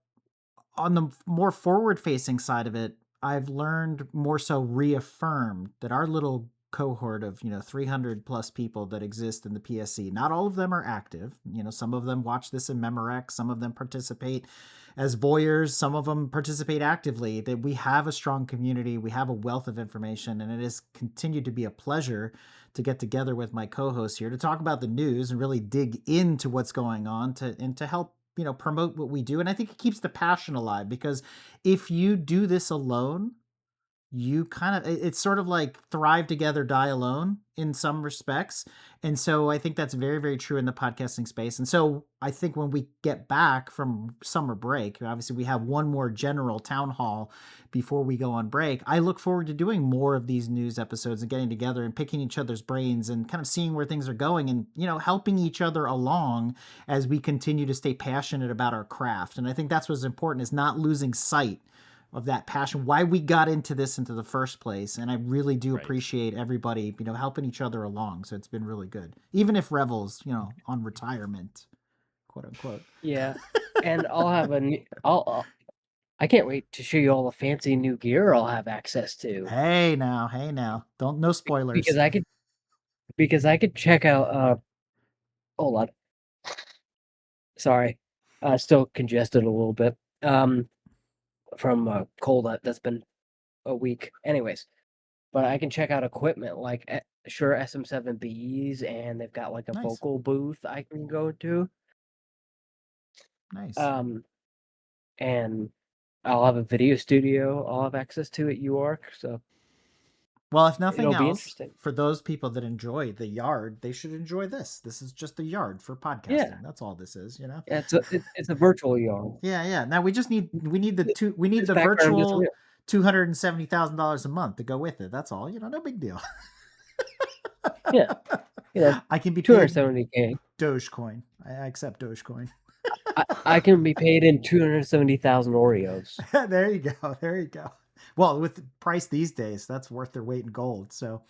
on the more forward facing side of it, I've learned more so reaffirmed that our little cohort of 300 plus people that exist in the PSC. Not all of them are active. Some of them watch this in Memorex, some of them participate as voyeurs, some of them participate actively. That we have a strong community, we have a wealth of information, and it has continued to be a pleasure to get together with my co-hosts here to talk about the news and really dig into what's going on to help promote what we do. And I think it keeps the passion alive, because if you do this alone, you kind of, it's sort of like thrive together, die alone in some respects. And so I think that's very, very true in the podcasting space. And so I think when we get back from summer break, obviously we have one more general town hall before we go on break. I look forward to doing more of these news episodes and getting together and picking each other's brains and kind of seeing where things are going and, helping each other along as we continue to stay passionate about our craft. And I think that's what's important, is not losing sight of that passion, why we got into this into the first place. And I really do appreciate everybody, helping each other along. So it's been really good, even if Revel's, on retirement, quote unquote. Yeah. And I'll have I can't wait to show you all the fancy new gear I'll have access to. Hey now, no spoilers. Because I could check out hold on. Sorry. Still congested a little bit. From a cold that's been a week. Anyways, but I can check out equipment like Shure SM7Bs, and they've got like a vocal booth I can go to. Nice. And I'll have a video studio I'll have access to at UARC. So, well, if nothing else, for those people that enjoy the yard, they should enjoy this. This is just the yard for podcasting. Yeah. That's all this is, Yeah, it's a virtual yard. Yeah. Now we need the virtual $270,000 a month to go with it. That's all. No big deal. Yeah. I can be paid $270K. Dogecoin. I accept Dogecoin. I can be paid in 270,000 Oreos. There you go. Well, with the price these days, that's worth their weight in gold. So,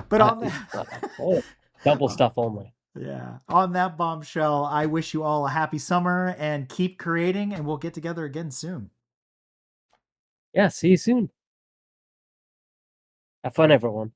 but on that, double stuff only. Yeah. On that bombshell, I wish you all a happy summer and keep creating, and we'll get together again soon. Yeah. See you soon. Have fun, everyone.